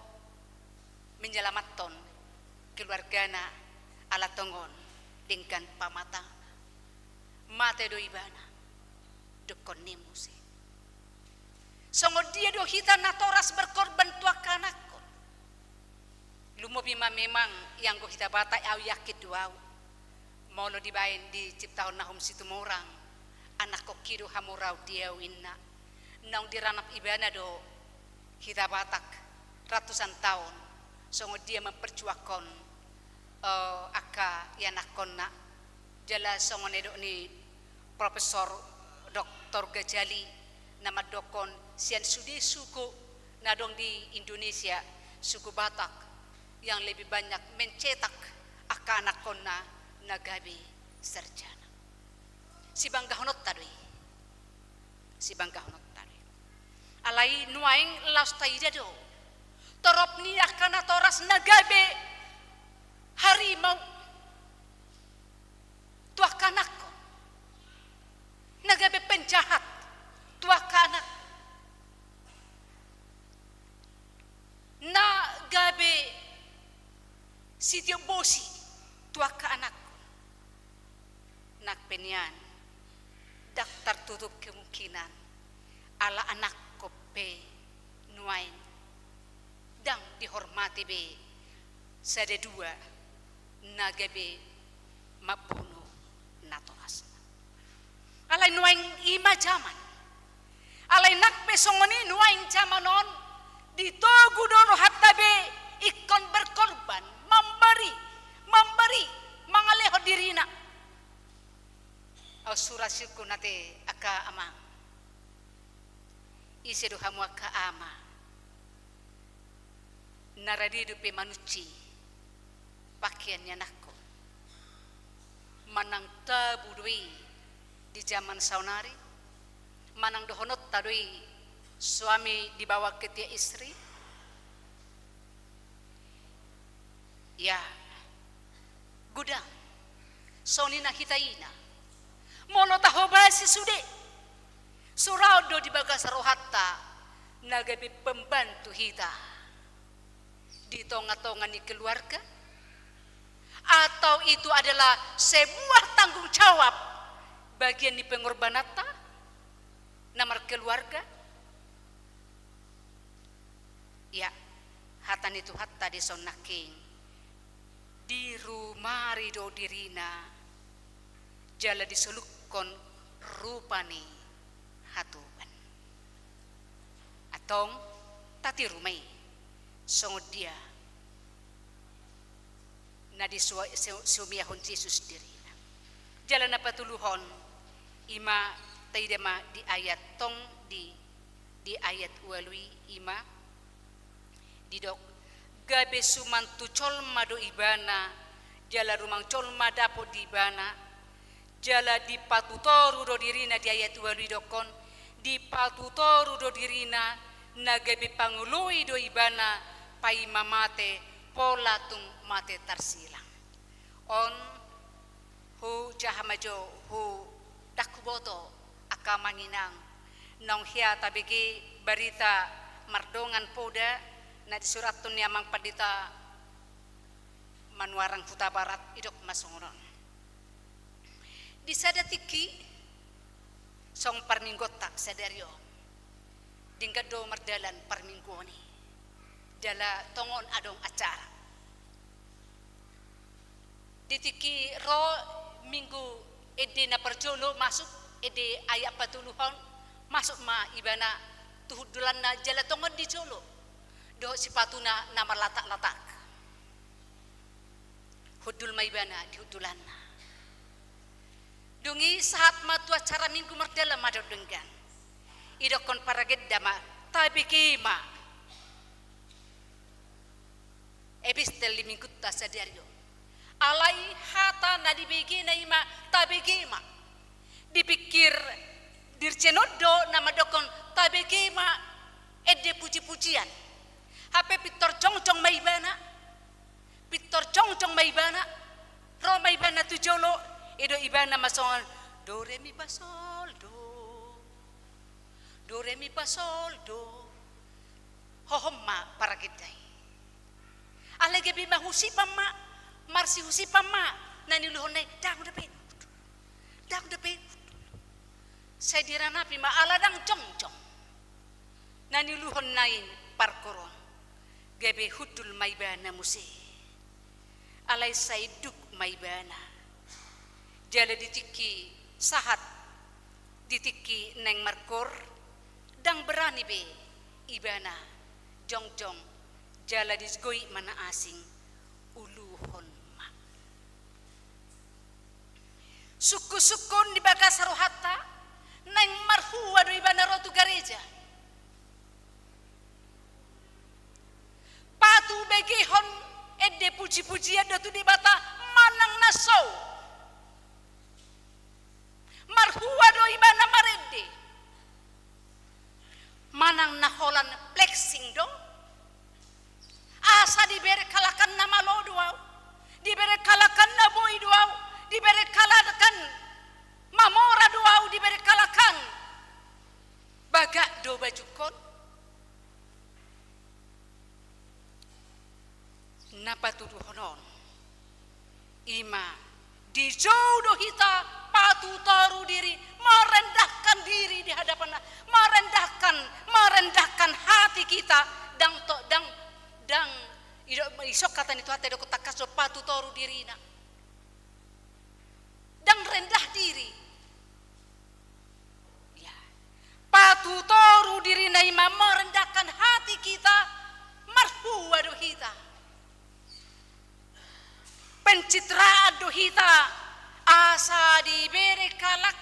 menyelamatkan keluargana ala tongon dengan pamata mate do ibana dokon nemusi. Songod dia do hita natoras berkorban tua kanakon. Lumo bima memang yang go hita bata au yakit duau. Molo dibain di ciptaon nahum situ morang. Anak ko kiru hamurau dia winna. Naung diranap ibana do hita batak ratusan tahun. Songod dia memperjuangkan aka yanakonna. Jala songon edo ni Profesor Dr. Gajali nama dokon sian sudi suku nadong di Indonesia suku Batak yang lebih banyak mencetak anak kona nagabi sarjana. Si bangga honot tadi. Alai nuaing laus taida do. Torop ni akan toras nagabe harimau. Tua kanakko. Nagabe penjahat. Tua kanak na gabe sitio bosi tua kanak nak penian daftar tutup kemungkinan ala anak kope nuain dang dihormati be sada dua na gabe mabunuh natoras alai nuain ima zaman alai nak pesongoni nuaing jamanon ditogu dono hattabe ikon berkorban memberi mangaleho dirina au surasiku nate aka ama ise do hamu aka ama naradi dupe manuci pakaiannya nakko manang tabu dui di zaman saunari manang dohonot tadui suami dibawa ke tia istri ya gudang sonina hitaina molo tahobasi sude suraudo di bagas rohatta nagabi pembantu hita di tonga-tonga ni keluarga atau itu adalah sebuah tanggung jawab bagian di pengorbanata namar keluarga ya hatan itu hatta di sonaking di rumah rido dirina jala diselukon rupani hatuban atong tati rumai songod dia na di sumiahon Yesus dirina jala na patuluhon ima taidama di ayat tong di ayat walui ima didok gabe sumantu colma do ibana jala rumang colma dapo di ibana jala di patutoru do dirina di ayat walui dokon di patutoru do dirina nagabe pangului do ibana pai mamate polatung mate tarsilang on hu jahamajo hu dakuboto akamanginang nong hia tabigi berita mardongan poda na disuratun niamang padita manuarang Huta Barat idok masongon di sadatiki song parminggota sadario dingkado mardalan parminggoni jala tongon adong acara ditiki ro minggu ede na perjolo masuk ede ayak patuluhon masuk ma ibana tuhudulan na jala tongon di jolo do sipatuna nama latak-latak hudul ma ibana di hudulan na dungi saat matu acara minggu merdela madod denggan idokon paragedda ma tabikima epistel minggu tasadario alai hata nadibigi na ima tabigima Dipikir dircenodo nama dokon tabeke ma ede puji-pujian. Hape pitor cong-cong maibana. Pitor cong-cong maibana. Ro maibana tujolo edo ibana masongan do re mi fa sol do. Do re mi fa sol do. Hohomma para gidai. Alege bima husipa ma marsi husipa ma nani luhone dang depe. Dang depe. Saya diranapi ma aladang cong-cong. Nani luhon nain parkoron. Gebe hudul maibana musi. Alai saiduk maibana. Jala ditiki sahat. Ditiki neng markor. Dang berani be ibana. Jong-jong. Jala disgoi mana asing. Uluhon ma. Suku-sukun di bagas rohata. Neng marhua do ibana rotu gereja. Patu begehon ede puji-pujian do tu di bata manang naso. Marhua do ibana marende. Manang naholan flexing do. Asa diberi kalakan nama lo doau. Diberi kalakan na boy doau. Diberi kalakan mamora doau diberi kalakan. Bagak do bajukon. Napa tuduh honon. Ima dijodoh hita patu taruh diri. Merendahkan diri di hadapan. Merendahkan hati kita. Dang isok kata itu hati dok takas patu taruh diri na. Dang rendah diri. Ya. Patu taruh diri na ima merendahkan hati kita. Marhua do hita. Pencitraan do hita. Asa diberi kalak.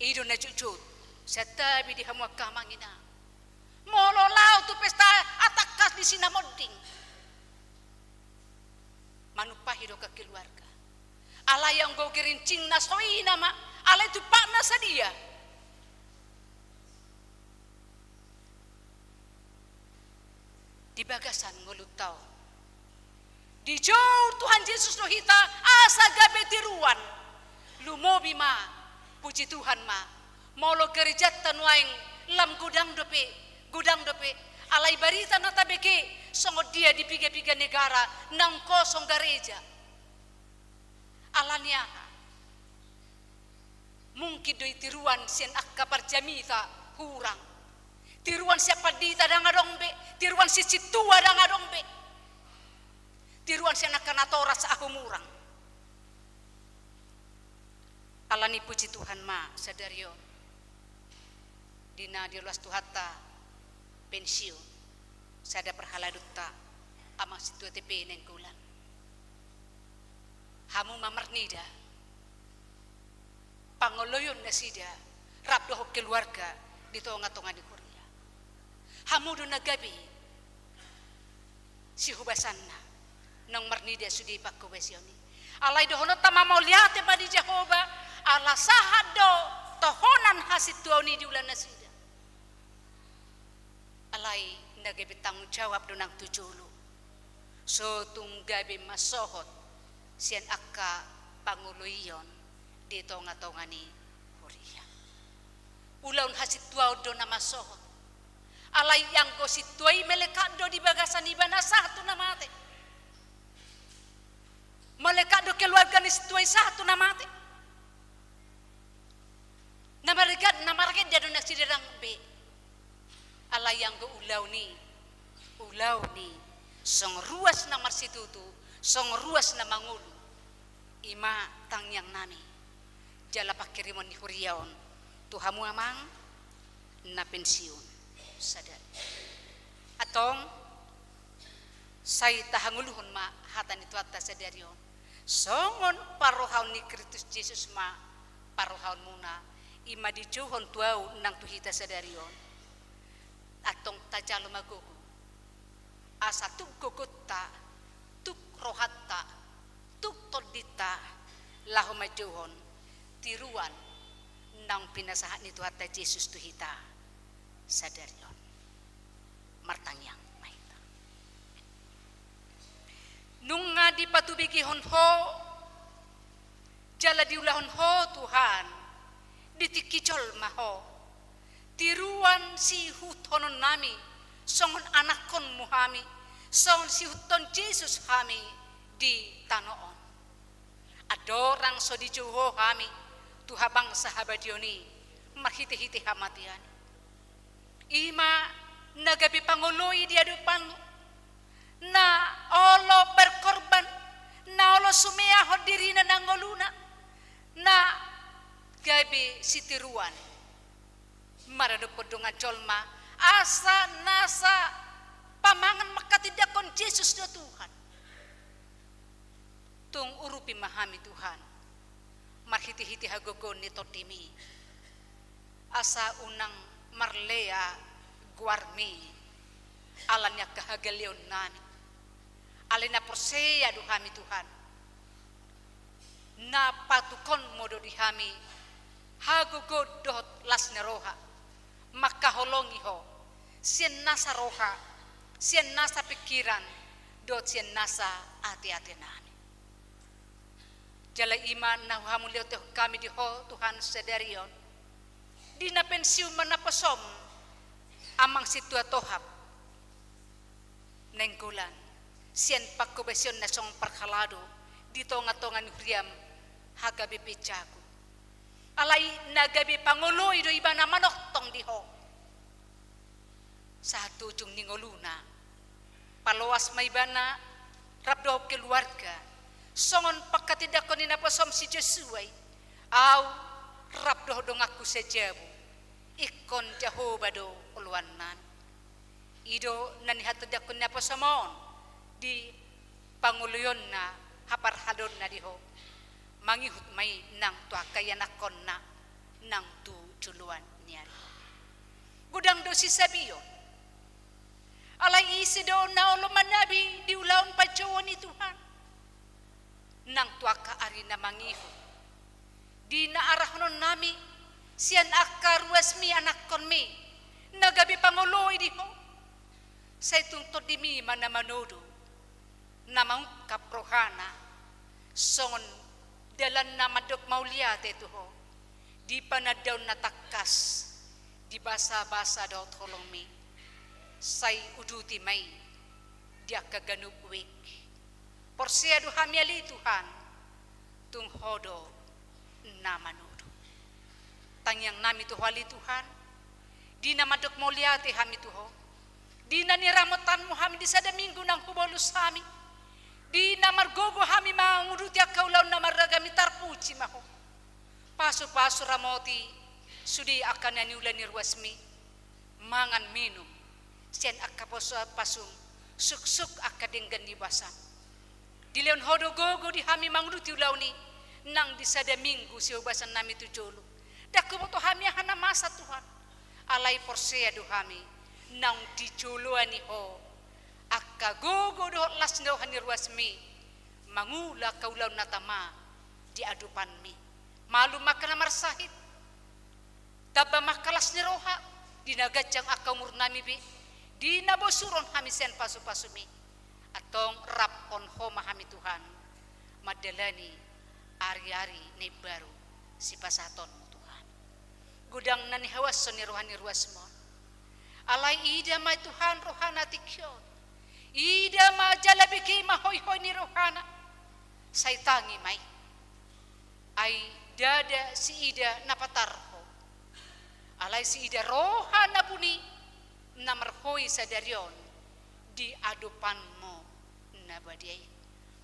Ido na jujut. Setabi di hamwa kamangina. Molo lau tu pesta atakas di sinamoding. Manupahi do ke keluarga. Ala yang go gerincing na soi nama. Ala itu pak na sadia. Di bagasan ngulutau. Di jauh Tuhan Yesus do hita asa gabe tiruan. Lumobi ma puji Tuhan ma. Molo gereja tanuaing lam gudang dope alai barita nata beke songo dia di piga-piga negara nang kosong gereja. Alania mungkin doi tiruan sen akka parjamita hurang. Tiruan siapa dita danga dongbe, tiruan si citua danga dongbe. Tiruan si anak kanatora sa aku murang. Alani puji Tuhan ma sadario. Dina diluas tuhata pensiun. Sada perhala dutta ama situ TP neng kulan. Hamu mamernida. Pangoloyon na sida. Rabdo keluarga di tonga-tonga di Korea. Hamu do nagabi. Si hubasanna. Nang marnida sudi pakubesioni. Alay do hono tama mau liate pa di Jehovah. Ala sahado tohonan hasit tuoni di ulan nasida. Alay nagabi tanggung jawab do nang tujulu. So tunggabi masohot sian akka panguluyon di tonga-tonga ni Korea. Ulaun hasit tuaw do na masohot. Alay yang go situay melekat do di bagasan ibana satu namate. Melekat do keluarga ni situay satu namate. Namaragat dia do nagsidirang be. Alay yang go ulaw ni song ruas na marsitutu, song ruas na mangulu. Ima tangyang nami. Jala pakirimon ni Huriaon. Tuhamu amang na pensiun. Sadar. Atong say tahanguluhon ma hatan itu atas sadarion. Songon paruhaon ni Kristus Yesus ma paruhaon muna. Ima dijuhon tuau nang tuhita sadarion. Atong tajalo magugu. Asa tuk gugutta, tuk rohatta, tuk todita, laho majuhon tiruan nang pinasahan ni Tuhan Yesus tuhita sadarion martangyang mahita nung nga di patubigihon ho jala diulahon ho Tuhan ditikicol maho tiruan si hutonon nami songon anakon muhami songon si huton Yesus kami di tanoon adorang so dijuho kami tuhabang sahabadioni marhiti-hiti hamatian ima nagabi panguloy di adupan na olo berkorban na olo sumeahod diri na nangoluna na gabi sitiruan maradupod nga jolma asa nasa pamangan makatidakon Jesus na Tuhan tung urupi mahami Tuhan marhiti-hiti hagogon nito timi asa unang marlea guarmi alanya kahagalion nani alina porseya duhami Tuhan na patukon modo dihami hagogod dot las neroha makaholongi ho sien nasa roha sien nasa pikiran dot sien nasa ati-ati nani jala iman na hamulio te kami di ho Tuhan sedarion di na pensiun manapasom amang situa tohap nengkulan sien pakubesyon na song parkalado di tonga-tongan huriam hagabi picaku alay nagabi panguloy do iba na manoktong di ho sa tujung ningoluna palawas may bana rabdo keluarga songon pagkatidak ko ninapasom si Jesuay aw rabdo dong aku sejabu ikon Jehovah do uluanan ido nanihatadak ko ninapasamon di panguluyon na haparhadon na diho mangihut may nang tuakayanakon na nang tu juluan niya gudang do si sabiyo alay isi do na ulumanabi di ulaon pacawan ni Tuhan nang tuaka ari na mangihut di naarahon nami siyan akaruas mi anak kon mi nagabi panguloy diho sa itungtod di mi manamanodo namang kaprohana songon dalan na madok mauliate tuho di panadaw natakas di basa-basa daw tolong mi say uduti may di akaganub uwik porsiado hamiali Tuhan tunghodo namanudo tangyang nami tuhali Tuhan di na madok mauliate hami tuho di na niramutan mo hami di sada minggu ng hubolus hami di na margogo hami manguduti akaulaw na maragami tarpuci maho paso-paso ramoti sudi akan naniulan nirwasmi mangan minum siyan akaposo pasung suk-suk akadenggan di basam di leon hodo gogo di hami manguduti ulaw ni nang di sada minggu si ubasan nami tujolo daku mo to hami hana masa Tuhan alay porsea do hami nang di joloan ni ho akagogo do las ndo hanirwasmi mangula kaulaw natama di adupan mi malu makana marsahit taba makalas ni roha dinagadyang akamur nami bi di nabosuron hami sen pasu-pasumi atong rapon ho mahami Tuhan madalani ari-ari ni baru si pasaton mo Tuhan gudang nanihawas so ni rohan nirwas mo alay ida may Tuhan rohana tikyot ida ma jalabiki mahoy-hoy ni rohana say tangi may ay dada si ida napatarho alay si ida rohana buni na marhoy sa daryon di adupan mo na badiyay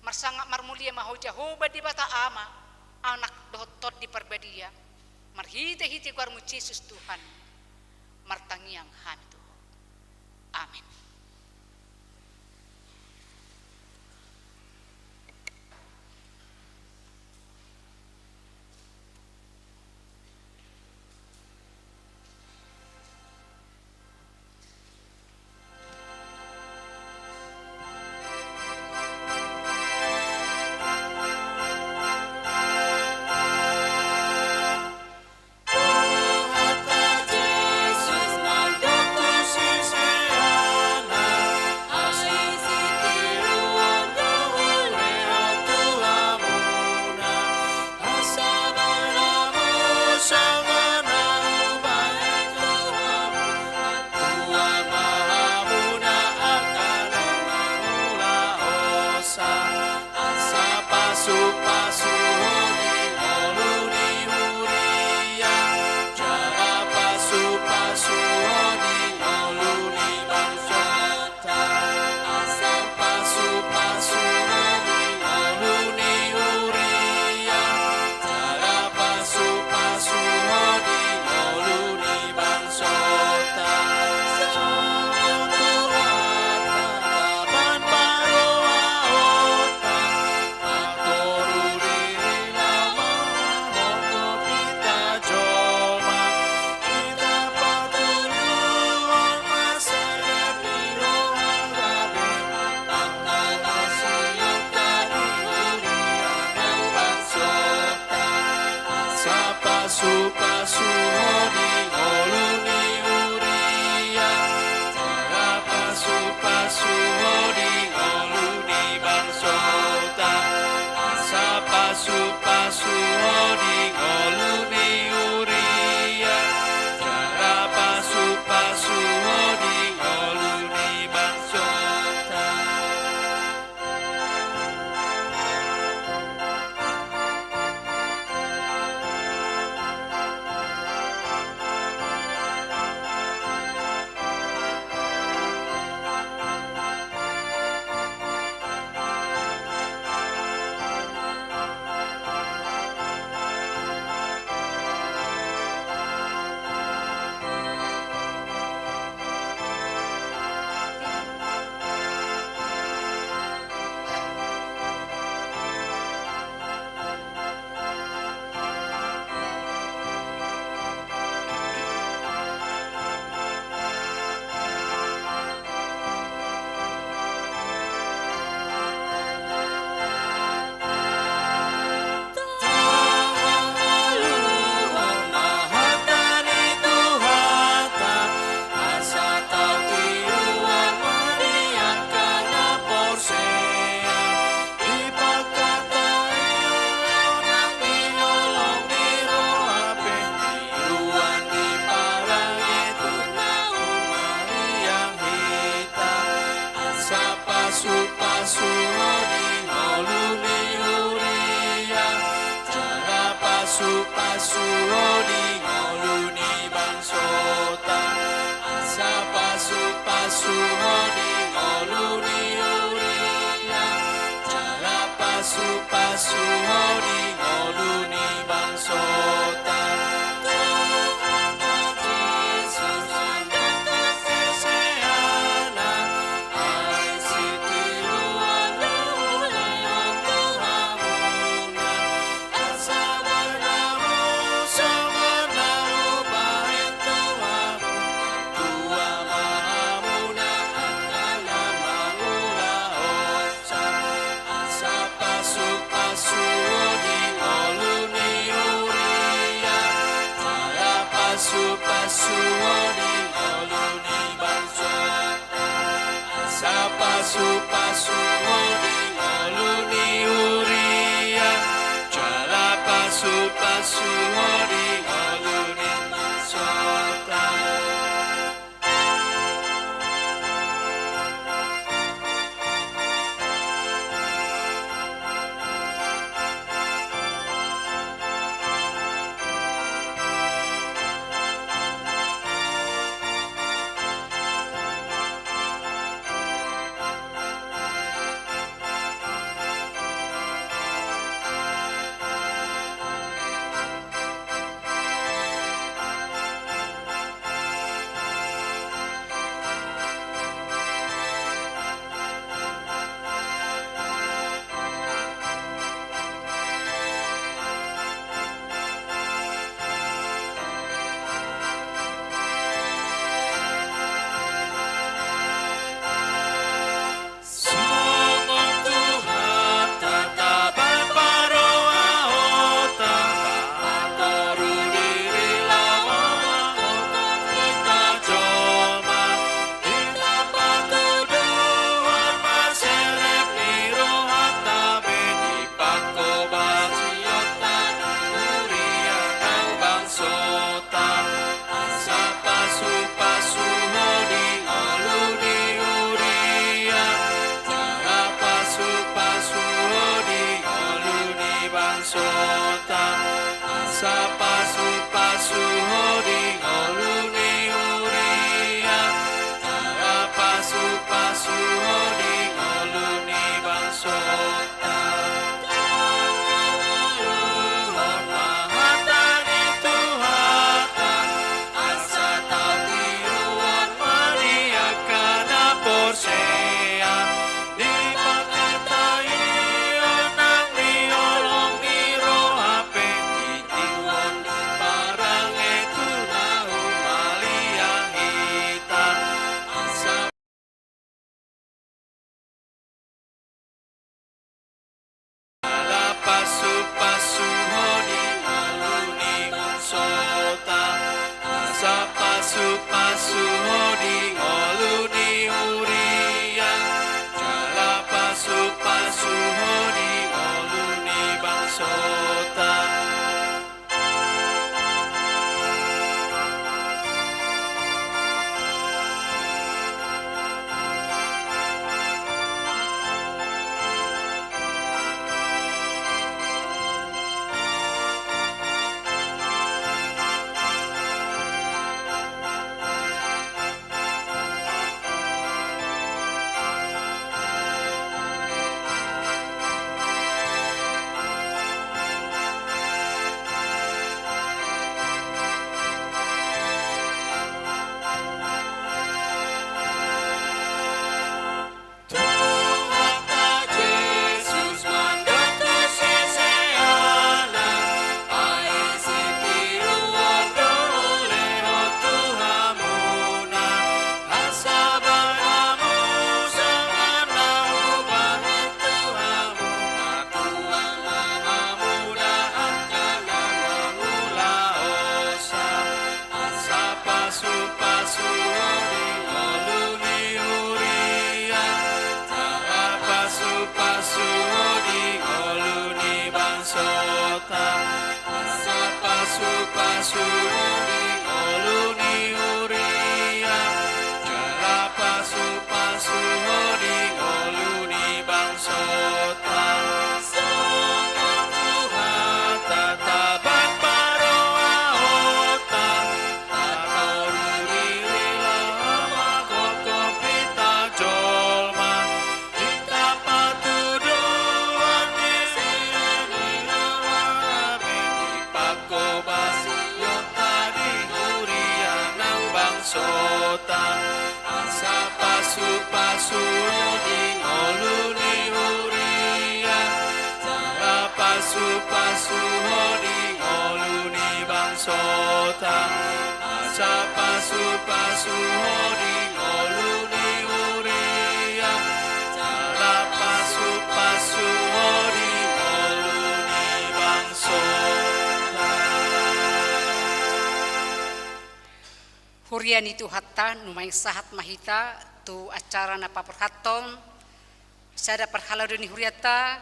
marsanga marmulia mahoy Jehovah di bata ama anak dotot di perbadiya marhite-hite kuar mo Jesus Tuhan martangiang hami Tuhan amin. pasu hodi ngoluni uria cara pasu hodi ngoluni bangsota asa pasu hodi ngoluni uria cara pasu hodi ngoluni bangsota. Pasu hodi ngoluni uria cara pasu hodi ngoluni bangsota asa pasu hodi ngoluni uria cara pasu hodi ngoluni bangsota. Pasu hodi ngoluni uria cara pasu hodi ngoluni bangsota asa pasu hodi ngoluni uria cara pasu hodi ngoluni bangsota. pasu-pasu di ngoluni bangsota asa pasu-pasu di ngoluni uria jala pasu-pasu di ngoluni bangsota sama Tuhan tataban paroa ota takoruri lama koko pita jolma pita patuduan di beti pakobas yota di huria nang bangsota asa pasu-pasu di ngoluni huria jala pasu-pasu di ngoluni bangsota asa pasu-pasu di ngoluni huria jala pasu-pasu di ngoluni bangsota. Hurian itu hatta numai sahat mahita tu acara na paperhaton sada perhaladoni huriata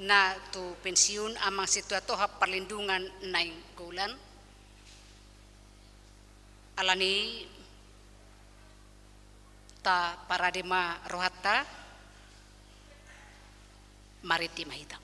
na tu pensiun amang situatoha perlindungan naing gulan alani ta paradema rohata mariti mahita.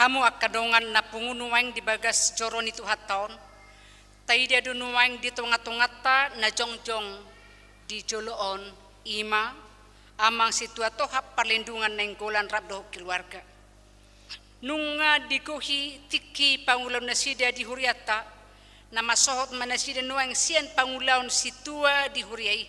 Hamu akadongan na pungunuwang di bagas joron itu haton, tay dia dunuwang di tungat-tungata na jongjong di joloon ima, amang situato hap perlindungan na inggolan rabdo keluarga. Nunga dikuhi tiki pangulaw na sida di huriata, na masohot manasida nuwang siyan pangulaw situa di huriay.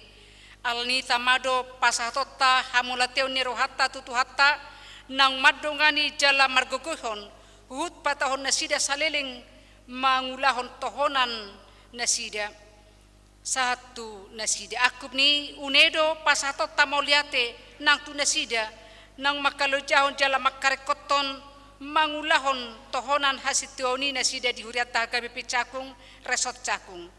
Alni tamado pasatota hamulateo ni rohata tutuhata, nang madongani jala margogohon hut patahon nasida saliling mangulahon tohonan nasida satu nasida akub ni unedo pasato tamoliate nang tu nasida nang makalojahon jala makarekoton mangulahon tohonan hasitioni nasida di huriata KBP Cakung resort Cakung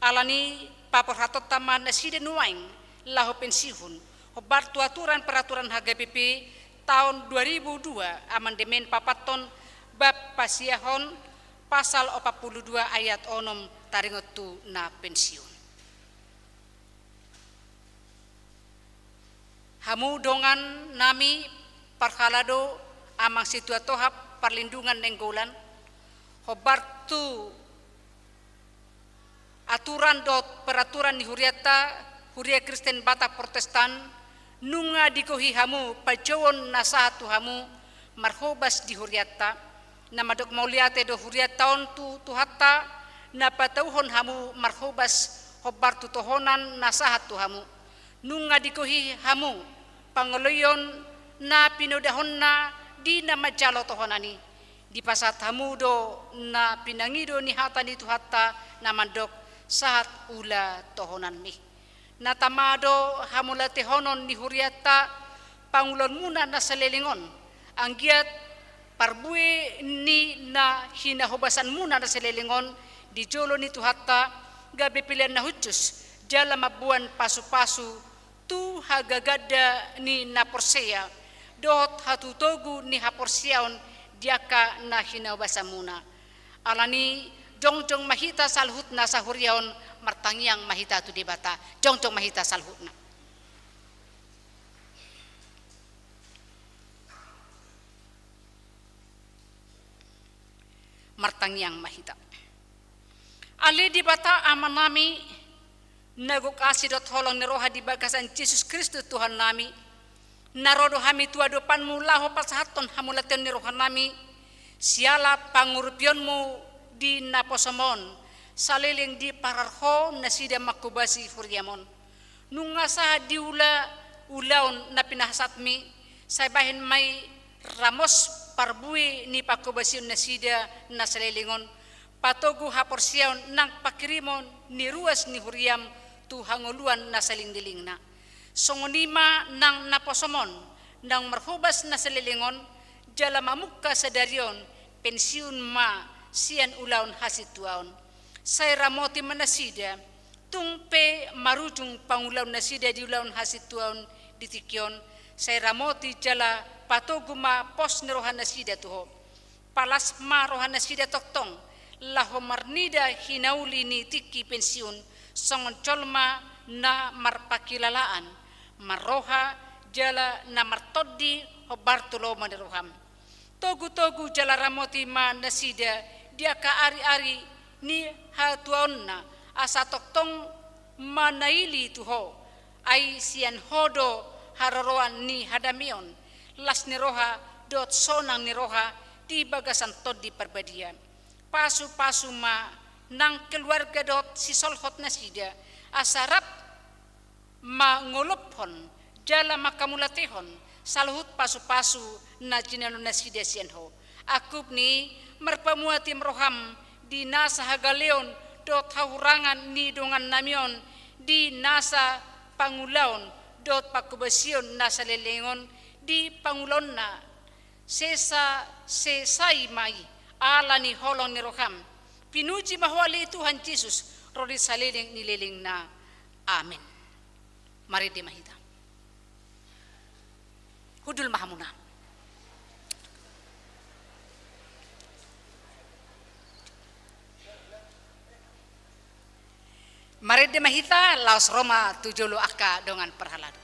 alani paporhatot taman nasida nuaing lahu pensihun hobar aturan peraturan HGBP tahun 2002 amandemen papaton bab pasiahon pasal 42 ayat 6 taringotu na pensiun. Hamu dongan nami parhalado amang situatohap perlindungan nenggolan hobartu aturan dot peraturan di Huria Kristen Batak Protestan nunga dikohi hamu pajawon nasatu hamu marhobas di huriata na madok mauliate do huriataon tu hatta na patauhon hamu marhobas hobar tu tohonan nasahatu hamu nunga dikohi hamu pangoloyon na pinodahon na di na majalo tohonani Di pasat hamudo na pinangido ni hata ni tuhata na mandok saat ula tohonan mi. Na tamado hamula tehonon ni huriata pangulon muna na salelingon. Ang giat parbue ni na hinahubasan muna na salelingon di jolo ni tuhata gabi pilihan na hutsus jala mabuan pasu-pasu tu hagagada ni naporseya dot hatutogu ni haporseaon diaka na hinabasa muna. Alani jongjong mahita salhut na sa huryaon martangyang mahita tu di bata. Jongjong mahita salhut na. Martangyang mahita. Ali di bata amanami nagukasi dot holong neroha di bagasan Yesus Kristus Tuhan nami. Narodo hami tua depanmu laho pasahaton hamulation ni rohan nami siala pangurupionmu di naposomon saliling di pararho na sida makubasi furiamon nunga sa diula ulaon na pinahasatmi say bahin may ramos parbui ni pakubasyon na sida na salilingon patogu haporsiyon nang pakirimon ni ruas ni huriam tu hanguluan na salingdiling na songonima nang naposomon nang marhubas na salilingon jala mamukka sa daryon pensiun ma sian ulaon hasituaon say ramoti manasida tungpe marujung pangulaon nasida di ulaon hasituaon ditikyon say ramoti jala patoguma pos nerohan nasida tuho palas ma rohan nasida toktong laho marnida hinauli ni tiki pensiun songon colma na marpakilalaan maroha jala na martodi ho Bartolo maneroham togu jala ramoti ma nasida dia ka ari-ari ni hatuonna asa toktong manaili tuho ai sian hodo haroroan ni hadamion las niroha dot sonang niroha di bagasan todi perbadian pasu-pasu ma nang keluarga dot si solhot nasida asarap mangolopon jala makamulatehon salhut pasu-pasu na jinano nasida sianho akub ni merpamuatim roham di nasa hagaleon dot hahurangan ni dongan namion di nasa pangulaon dot pakubasion nasa lelengon di pangulon na sesa sesai mai ala ni holong ni roham pinuji mahwali Tuhan Yesus rodi saliling nililing na amin. Mari di mahita hudul mahamuna mari di mahita laos Roma 7 aka dengan perhaladu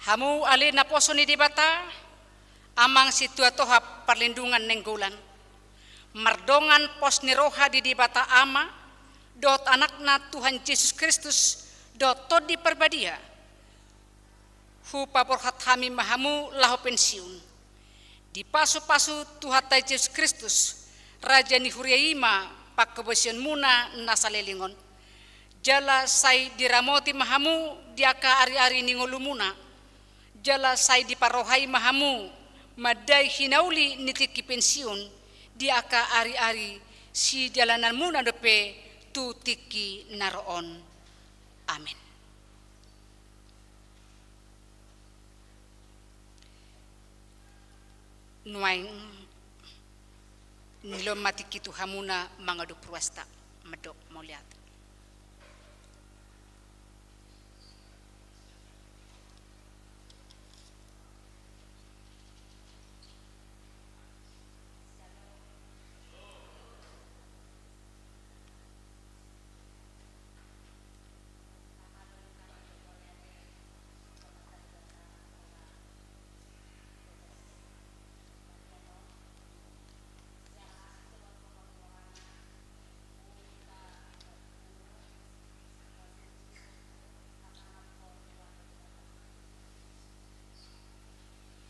hamu ali na poso ni dibata amang situatoha perlindungan nenggulan mardongan pos ni roha di dibata ama dot anakna Tuhan Yesus Kristus dot todi perbadia hu paporhat hami mahamu laho pensiun di pasu-pasu Tuhan Yesus Kristus raja ni huriaima pakkebesion muna nasalelingon jala sai diramoti mahamu diaka ari-ari ningolumuna jala sai diparohai mahamu madai hinauli nitiki pensiun diaka ari-ari si jalanan muna depe tu tiki naroon amin. nuaing nilom matikitu hamuna mangadu pruasta medok moliat.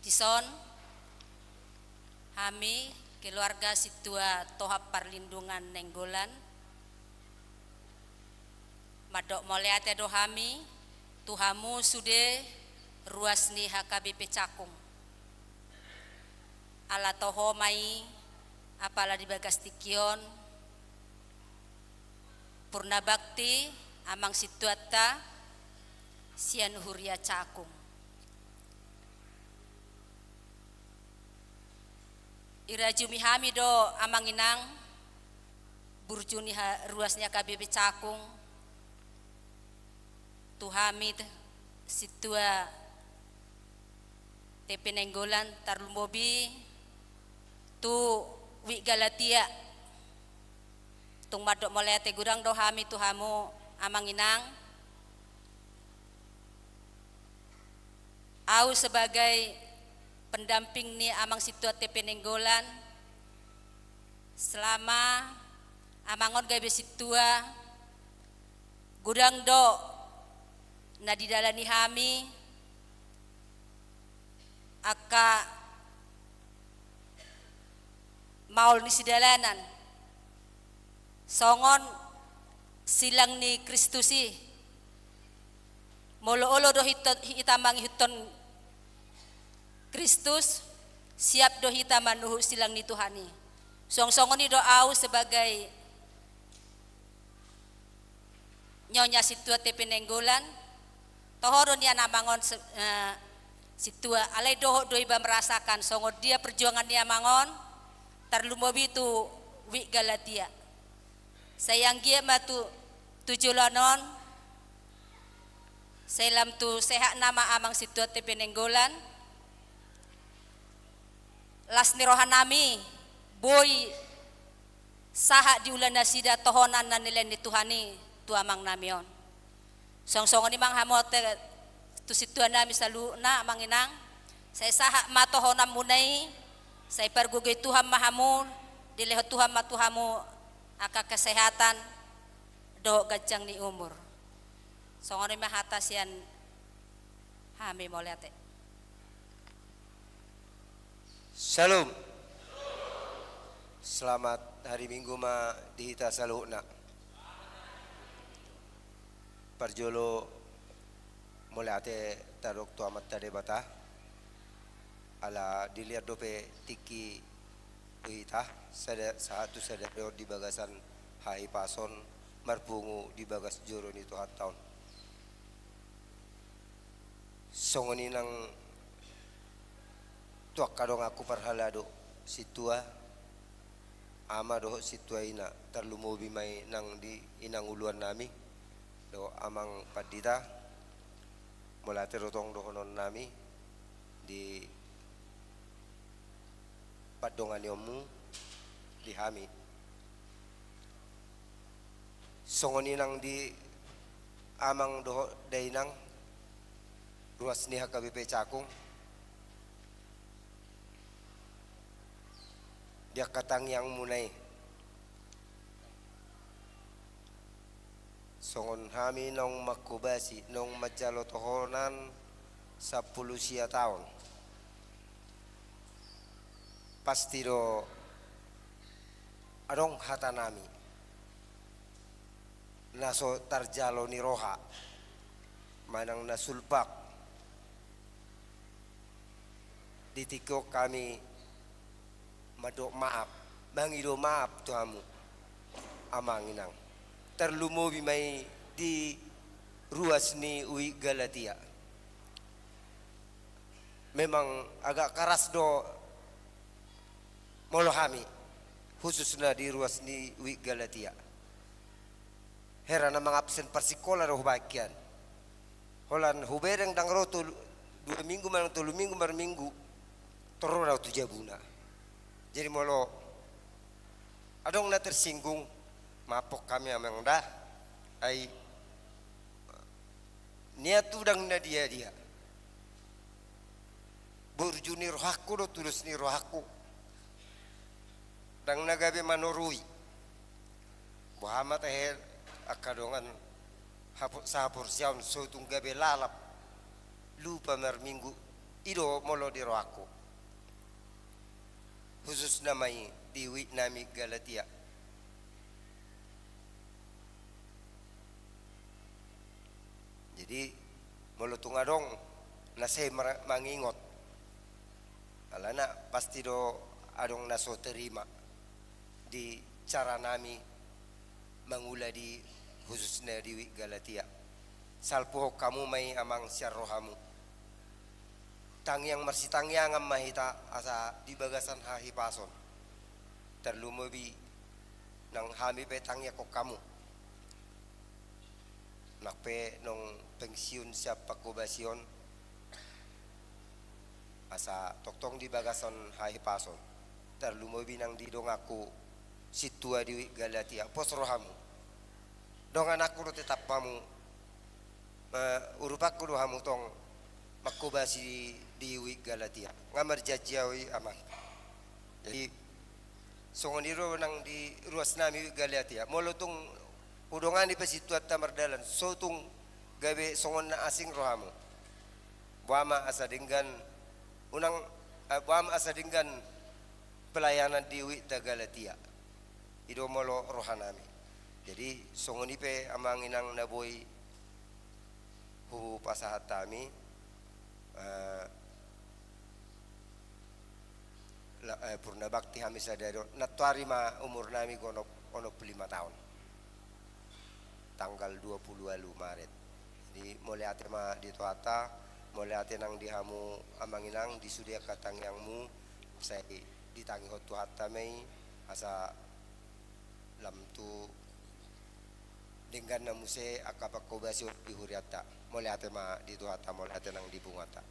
Tison kami keluarga Situa Tohap Perlindungan Nenggolan madok moleate do kami tuhamu sude ruasni HKBP Cakung ala toho mai apala di Bagastikion Purna Bakti amang Situata Sian Huria Cakung. Iraju mihami do amanginang burjuni ruasnya KBP Cakung tuhami Situa TP Nenggolan Tarlumbobi tu wi Galatia tung madok moleate gurang do hami tuhamu amanginang au sebagai pendamping ni amang Situa TP Nenggolan selama amangon gabe Situa gudang do na didalani hami aka maul ni sidalanan songon silang ni Kristusi molo-olo do hitamang hiton Kristus siap do hita manuhu silang ni Tuhani. Song-songon ni do au sebagai nyonya Situa TP Nenggolan. Tohoro niya namangon Situa alay doho do iba merasakan songon dia perjuangan niya mangon tarlumobi tu wi Galatia. Sayang gia matu tujulanon selam tu sehat nama amang Situa TP Nenggolan. Las nirohan nami boy saha di ulan nasida tohonan na nila ni Tuhani tu amang namion song-songon ni mang hamote tu Situa nami salu na manginang saya saha matohonam munai saya pergugay Tuhan mahamu dileho Tuhan matuhamu aka kesehatan do gajang ni umur songon ni mahata sian hami moleate. Salam. Selamat hari Minggu ma dihita saluhna. Parjolo moleate tarok tu amat tade bata ala dilihat dope tiki dihita satu sadar di bagasan hai pason marpungu di bagas joro ni tuhat tahun. Songoni nang tuak kadong aku parhalado Situa ama do Situa ina tarlumobi mai nang di inang uluan nami do amang padita molate rotong do honon nami di padongan yomu di hami songoni nang di amang do dainang ruas ni HKBP Cakung dia katang yang munai songon hami nong makubasi nong majalo tohonan 10 sia tahun pasti do adong hata nami naso tarjalo ni roha manang nasulpak ditiko kami madok maaf bangido maaf tuamu amanginang terlumobi mai di ruas ni ui Galatia memang agak keras do molo kami khususnya di ruas ni wi Galatia. Herana mga absen persikola ro bakian. Holan hubereng dang roto 2 minggu man 3 minggu mar minggu toro raw 7 buna. Jadi molo adong na tersinggung mapok kami amang dah ay niat udang na dia burju ni rohaku do tulus ni rohaku dang nagabe manurui Muhammad aher akadongan sapur siaun sotung gabe lalap lupa mer minggu ido molo di rohaku khusus namai di nami Galatia. Jadi mulutung adong nase mangingot alana pasti do adong naso terima di cara nami mangula di khususnya di Galatia. Salpuhok kamu may amang siar rohamu tangyang marsitangyang ang mahita asa di bagasan hahipason terlumobi nang hami pe tangya ko kamu nakpe nung pensiun siya pakubasyon asa toktong di bagasan hahipason terlumobi nang didong ako situa di Galatia pos rohamu dong anakku do tetap pamu urupak kudu hamu tong makubasi di Galatia ngamar jajiawi amang. Jadi songoniro nang di ruas nami Galatia molotong udongan di pasituat tamardalan sotung gabe songon na asing rohamu wama asadinggan unang wama asadinggan pelayanan di Galatia ido molo rohanami. Jadi songonipe amang inang naboy hu pasahatami purna bakti kami sadaro natwari ma umur nami gono 5 tahun tanggal 20 Maret. Jadi mulai ate ma dituata mulai ate nang dihamu amanginang disudia katang yangmu saya ditangi hotu hatta mei asa lamtu dengan namuse akapak kobasi di huriata mulai ate ma dituata mulai ate nang dibungata.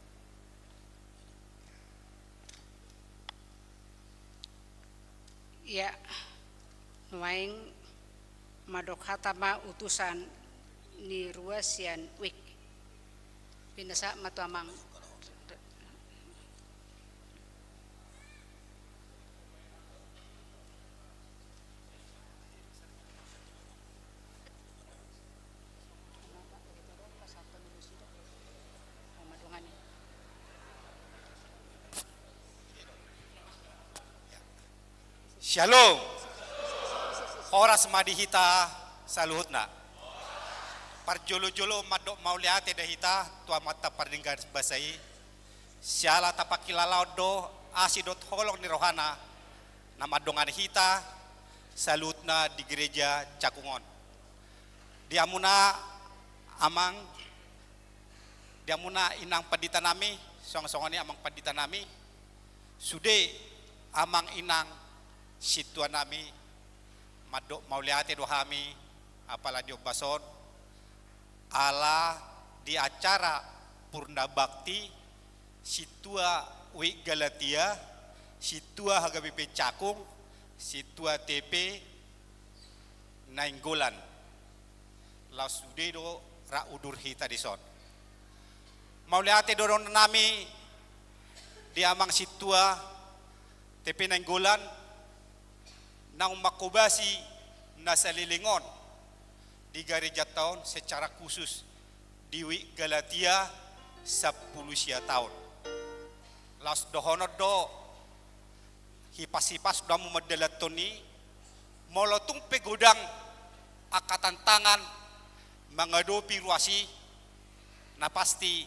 Ya, nuaing madok hatama utusan ni ruasian wik pinasa matuamang Shalom. Horas madihita saluhutna. Parjolo-jolo madok mauliate dahita tua mata pardinggar basai. Siala tapakilalau do asidot holong ni rohana. Nama dongan hita salutna di gereja Cakungon. Diamuna amang diamuna inang padita nami song-songoni amang padita nami. Sude amang inang situa nami madok mauliate dohami apala dio bason ala di acara purna bakti situa wi Galatia situa HGBP Cakung situa TP Nainggolan lausude do ra udur hita dison mauliate doron nami di amang situa TP Nainggolan nang makubasi na sa lilingon di gereja tahun secara khusus di Galatia 10 tahun. Las dohonod do hipas-hipas damu medelatoni molotung pegudang akatan tangan mengadopi ruasi na pasti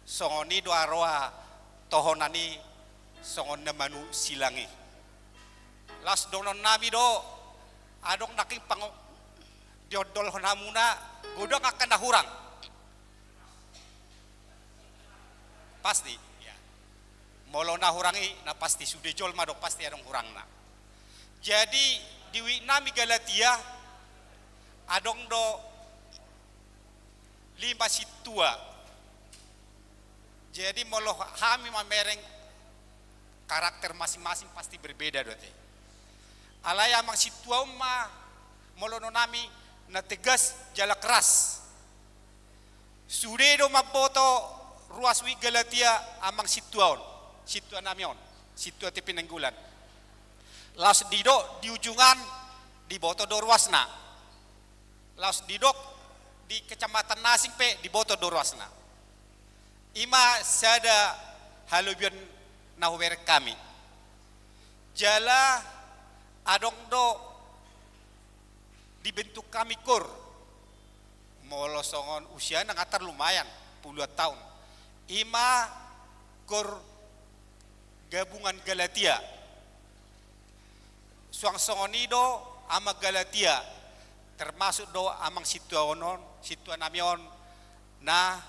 songoni do arwah tohonani songon na manu silangi. Las donon nabi do adong naking pang diodol honamuna godong akan dahurang pasti ya molo na hurangi na pasti sudah jolma do pasti adong hurangna. Jadi di nami Galatia adong do 5 situa. Jadi molo kami mamereng karakter masing-masing pasti berbeda dote. Alaya mang situa molo no nami na tegas jala keras. Sudah do maboto ruas wi Galatia amang situan namion, situa ti Pinanggulan. Laos didok di ujungan di boto do ruasna. Laos didok di kecamatan Nasing pe di boto do ruasna. Ima sada halubion nahuwer kami. Jala adong do dibentuk kami kur. Molo songon usia nang atar lumayan puluhan tahun. Ima kur gabungan Galatia. Suang songonido ama Galatia termasuk do amang situan namion na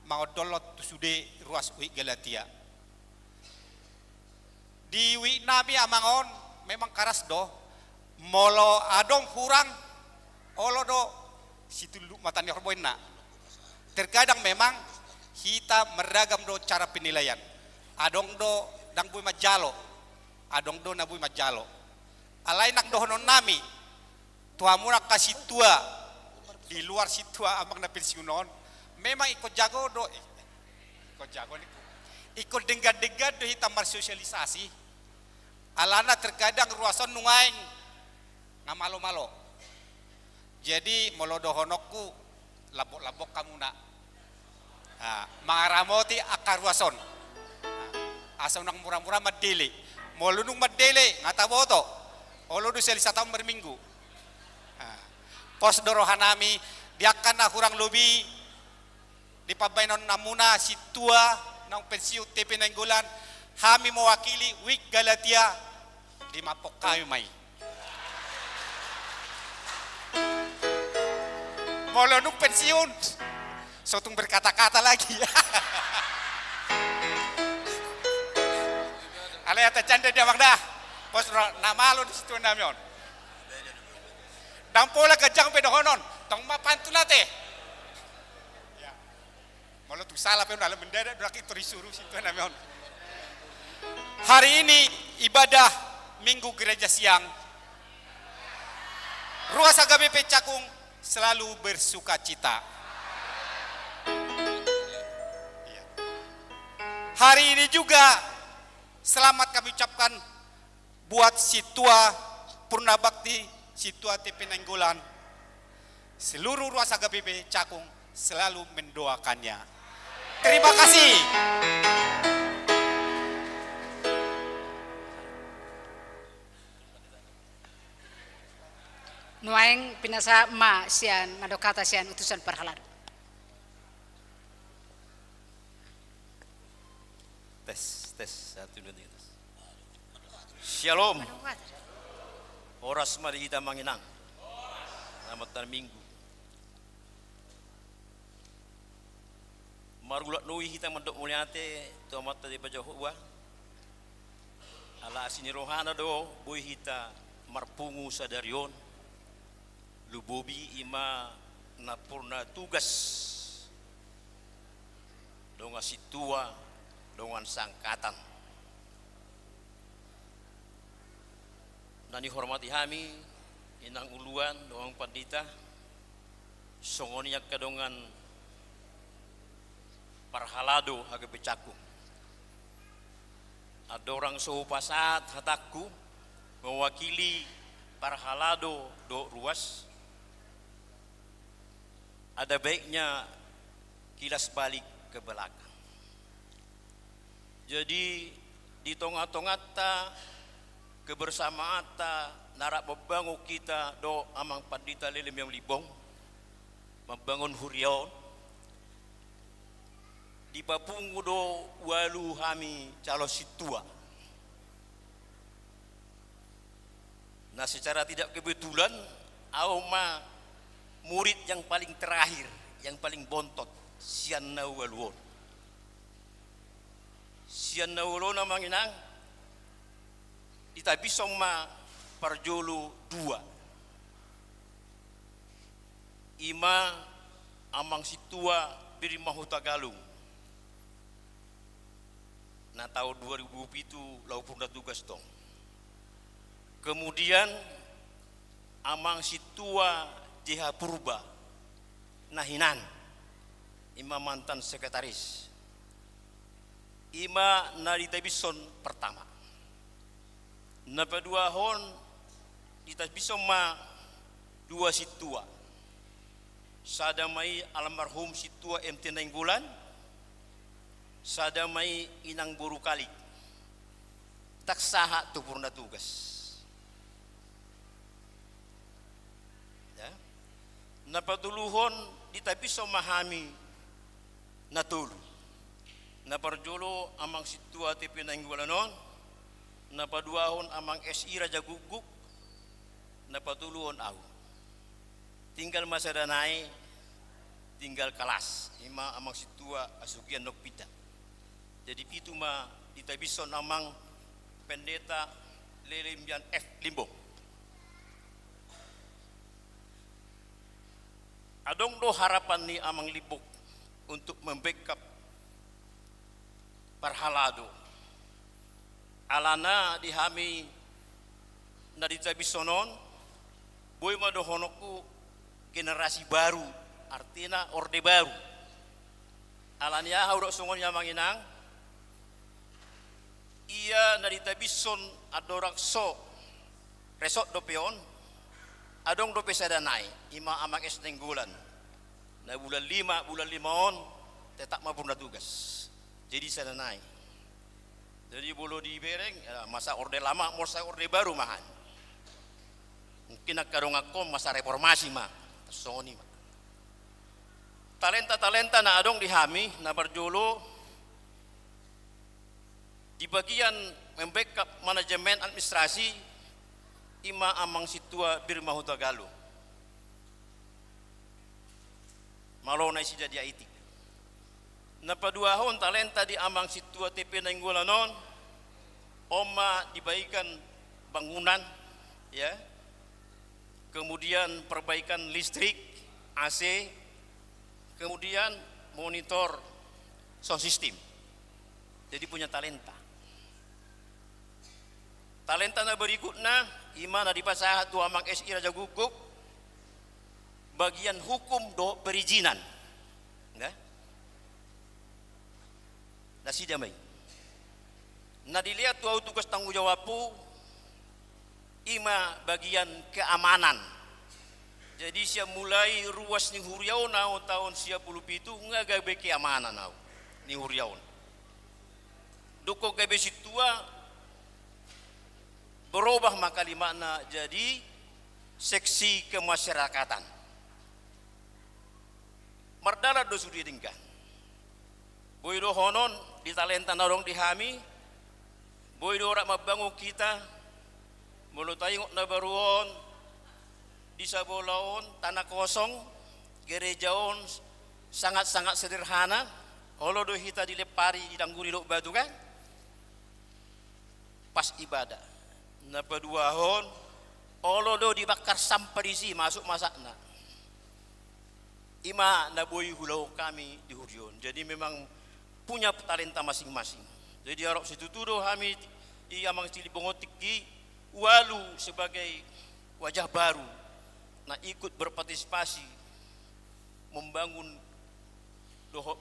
mangodolot tusude ruas wi Galatia. Di wi nabi amangon memang karas do molo adong hurang olo do situ matani horboina. Terkadang memang kita meragam do cara penilaian. Adong do dang bui majalo, adong do na bui majalo. Alai nak dohonon nami, tuamura kasih tua di luar situa amang na pensiunon. Memang ikut jago do, ikut jago ni, ikut dengar-dengar do hitam bersosialisasi. Alana terkadang ruasan nungaing ngamalo-malo. Jadi molo dohonokku labok-labok kamu nak. Mangaramoti akar ruason. Asal nang murah-murah madele. Molo nung madele ngata boto. Olo do selisa tahun berminggu. Pos dorohanami diakan na kurang lebih di pabainon namuna situa nang pensiu TP Pinanggulan kami mewakili wik Galatia di mapok kami mai. Molo nung pensiun sotung berkata-kata lagi. Alaya canda dia bang dah. Pos nama lo di situ namion. Dampola kejang pedohonon, tong mapantu nate. Ya. Molo tu salah pe dalam mendadak doraki terisuruh situ namion. Hari ini ibadah Minggu Gereja Siang. Ruas AGBP Cakung selalu bersuka cita. Ya. Hari ini juga selamat kami ucapkan buat Situa Purna Bakti, Situa TP Pinanggulan. Seluruh ruas AGBP Cakung selalu mendoakannya. Terima kasih. Nuaeng pinasa ma sian madokata sian utusan perhalado. Tes 1 2 3. Shalom. Oras mari kita manginang. Selamat Minggu. Marulat nui kita mendok muliate to mata di pajohua. Ala asini rohana do bui kita marpungu sadarion. Lubobi ima napurna tugas donga situa dongan sangkatan. Nani hormati kami inang uluan doang pandita songoniak kadongan parhalado AGBP Cakung. Ada orang sehupasat hataku mewakili parhalado do ruas. Ada baiknya kilas balik ke belakang. Jadi di tongah-tongah ta kebersamaan ta narak membangun kita do amang pandita lelem yang libong membangun hurion di papungu do walu kami calo situa. Nah secara tidak kebetulan auma murid yang paling terakhir, yang paling bontot, sian na waluon. sian na ulo na manginang itabisong ma parjolo 2 ima amang situa biri mahutagalung na tahun 2007 lau pun tugas dong. Kemudian amang situa JH Purba nahinan ima mantan sekretaris ima narita bison pertama napa 2 hon dita bison ma 2 situa sadamai almarhum situa MT Nainggolan sadamai inang buru kali tak saha tu purna tugas ya napatuluhon ditapiso mahami natulu naparjolo amang situa TP Nainggolanon napaduahon amang SI Raja Guguk napatuluhon au tinggal masa danai tinggal kelas ima amang situa asugian nokpita jadi itu mah ditabison amang pendeta Lelimbian F Limbong adong do harapan ni amang Limbong untuk membackup parhalado alana dihami na ditabisonon boy madohonoku generasi baru artinya orde baru alania haurok sungon yang manginang ia narita bison adorak so resort dopeon adong dope sadanai ima amang es Nainggolan na bulan 5 on tetap mapurna tugas jadi sadanai jadi bolo di bereng masa orde lama masa orde baru mahan mungkin akarong ako masa reformasi mah soni mah talenta na adong dihami na barjolo di bagian membackup manajemen administrasi ima amang situa Birma Hutagalo malo na si jadi IT napaduahon talenta di amang situa TP Nainggolanon oma dibaikan bangunan ya kemudian perbaikan listrik AC kemudian monitor sound system jadi punya talenta na berikutnya imana di pasaha tu amang SI Raja Guguk bagian hukum do perizinan nah nasi damai nah dilihat tu tugas tanggung jawabku ima bagian keamanan jadi sia mulai ruas ni huriau nau tahun 97 ngagabe keamanan nau ni huriau duko gabe situa berubah makalimakna jadi seksi kemasyarakatan mardala do sudi dingkan boy do honon di talenta narong dihami boy do ora mabangun kita mulu tayong na baruon di sabolaon tanah kosong gerejaon sangat-sangat sederhana holo do hita dilepari didangguri do batu kan pas ibadah napaduahon olo do dibakar sampah disi masuk masakna ima naboy hulau kami di Hurion jadi memang punya talenta masing-masing jadi harap situtudo kami di amang Cilibongotik di walu sebagai wajah baru nah ikut berpartisipasi membangun doho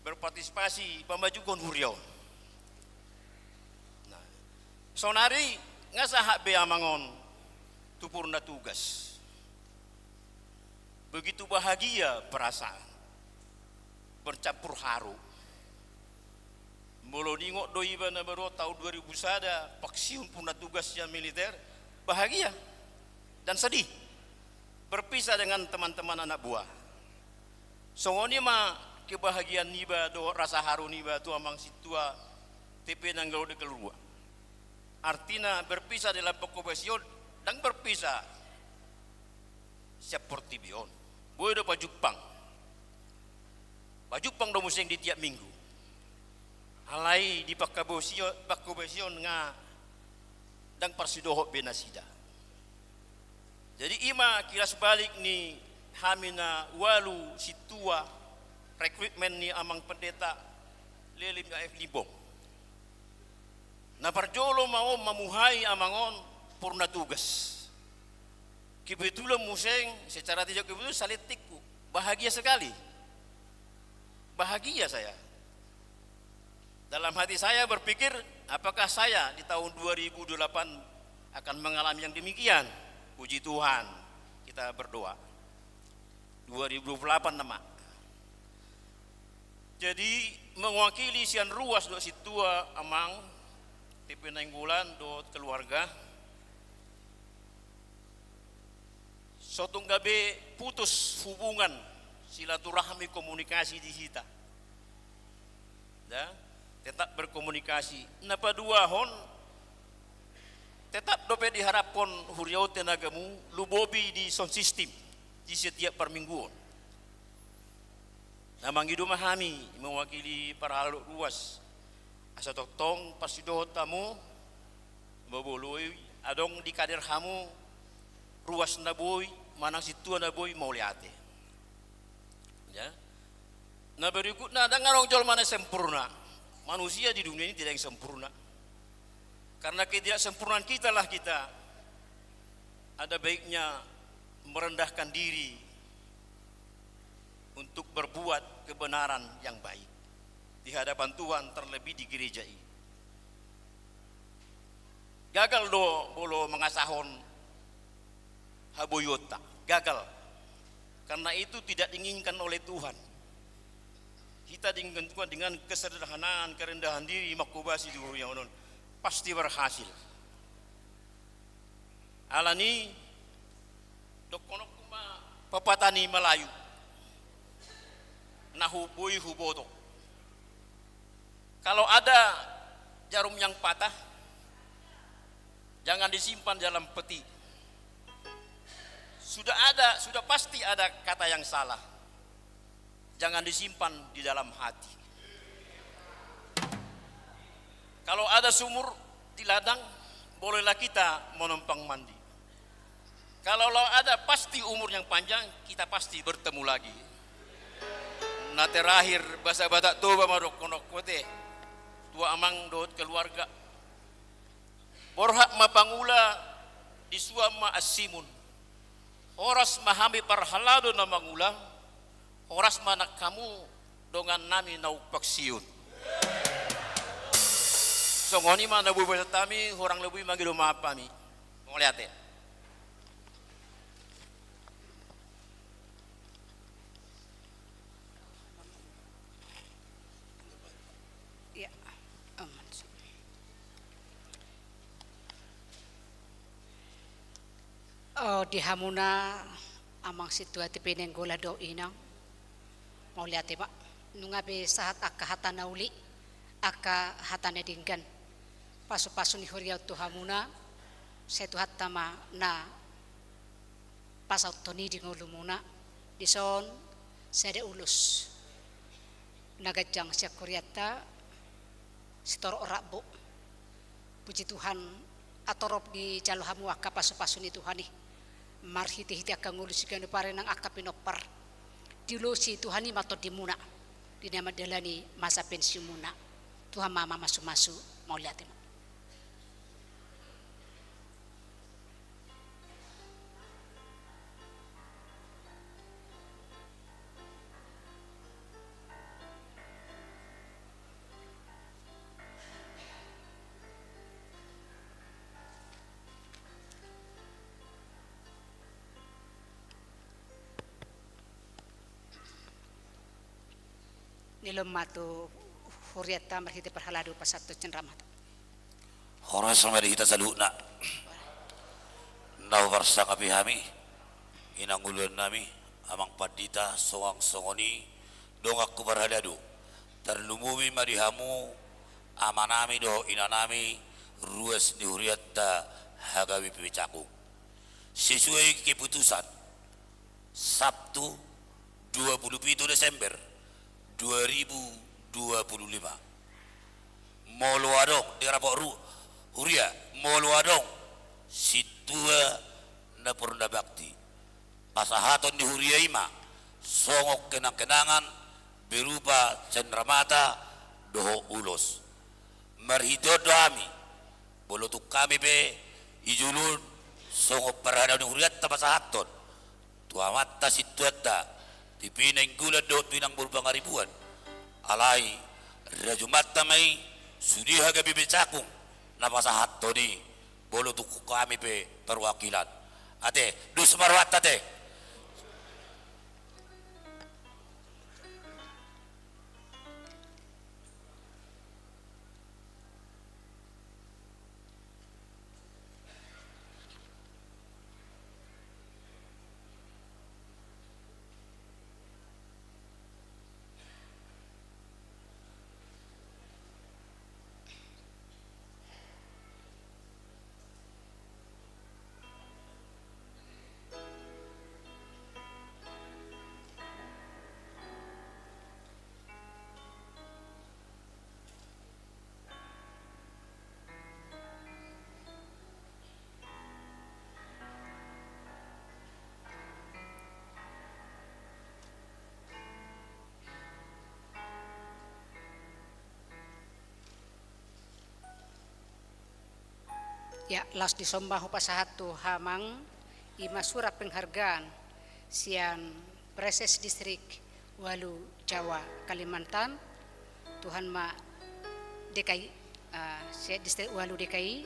berpartisipasi pemajukan Hurion sonari ngasaha be amangon tupurna tugas begitu bahagia perasaan bercampur haru mulu ningok doi bana baru tahun 2000 sada paksiun purna tugas yang militer bahagia dan sedih berpisah dengan teman-teman anak buah songoni mah kebahagiaan niba do rasa haru niba tu amang situa TP Nanggalo de keluar artinya berpisah dalam pengkomunikasi dan berpisah seperti bion boy do baju pang do musim di tiap minggu alai di pakabosion nga dang parsidoho benasida. Jadi ima kilas balik ni hamina walu situa rekrutmen ni amang pendeta lelim nga libong. Na parjolo mau mamuhay amangon purna tugas. Kebetulan museng secara tidak kebetulan salitikku bahagia sekali. Bahagia saya. Dalam hati saya berpikir, apakah saya di tahun 2008 akan mengalami yang demikian? Puji Tuhan, kita berdoa. 2028 nama. Jadi mewakili sian ruas do situa amang TP Nainggolan do keluarga. Sotong gabe putus hubungan silaturahmi komunikasi di kita. Ya, tetap berkomunikasi. Napa dua hon tetap dope diharapkan huriau tenagamu lubobi di sound system di setiap permingguan. Namang hidu mahami mewakili para haluk ruas. Asa totong pasido tamu baboloi adong di kader hamu ruas naboy manang situa naboy mau liate. Ya. Nah berikutnya ada ngarong jol mana sempurna. Manusia di dunia ini tidak yang sempurna. Karena ketidaksempurnaan kita lah kita. Ada baiknya merendahkan diri untuk berbuat kebenaran yang baik di hadapan Tuhan, terlebih di gereja ini. Gagal do bolo mengasahon haboyota, gagal. Karena itu tidak diinginkan oleh Tuhan. Kita diinginkan Tuhan dengan kesederhanaan, kerendahan diri, makubasi di yang non pasti berhasil. Alani dokonok kuma papatani Melayu. Nahuboy huboto. Kalau ada jarum yang patah, jangan disimpan dalam peti. Sudah pasti ada kata yang salah. Jangan disimpan di dalam hati. Kalau ada sumur di ladang, bolehlah kita menumpang mandi. Kalau ada pasti umur yang panjang, kita pasti bertemu lagi. Nah terakhir bahasa Batak Toba marok konok kote tua amang dot keluarga borhak mapangula di suama asimun horas mahami parhalado na mangula horas manak kamu dongan nami naupaksiun so ngoni mana bu tami orang lebih manggil mapami ngoliate. Di hamuna amang situati penenggola do inang mau lihat ya pak nunga be saat akka hatana uli akka hatana dinggan pasu-pasu ni huriau tu hamuna setu hatama na pasau toni di ngulumuna di son sede ulus nagajang siak kuriata sitor orabu puji Tuhan atorop di jalo hamu akka pasu-pasu ni Tuhan nih marhiti-hiti akan ngulusikan pare nang akka pinopar dilusi Tuhani mato dimuna di nama delani masa pensiun muna Tuhan mama masu-masu mau lihat emang. Nilom matu huriata marhiti perhaladu pasatu cenramat. Horas sama di kita saluna. Nau varsa kapi hami inangulun nami amang padita soang songoni dongak ku perhaladu. Terlumumi marihamu amanami do inanami ruas di huriata hagawi picaku. Sesuai keputusan Sabtu 27 Desember 2025 moluadong di rapok huria moluadong situa na purna bakti pasahaton di huria ima songok kenang-kenangan berupa cendramata doho ulos marhidodo ami bolotuk kami be ijulun songok parhada di huria tapasahaton tuamata situata dipinang gula do pinang berupa ribuan alai rajumata mai sudiha gabi becakung napasahaton di bolotuk kami be perwakilan ate dus marwata te Ya, las disombahu pasahatu hamang ima surat penghargaan sian Preses Distrik Walu Jawa Kalimantan Tuhan ma DKI Distrik Walu DKI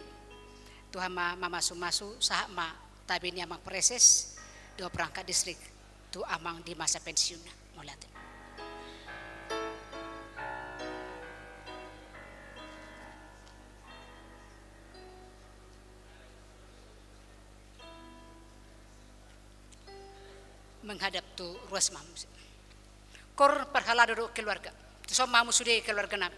Tuhan ma masu sahak ma tabini amang Preses dua perangkat distrik tu amang di masa pensiun mulai. Menghadap tu ruas mamu. Kor perhala duduk keluarga. So mamu sudah keluarga nabi.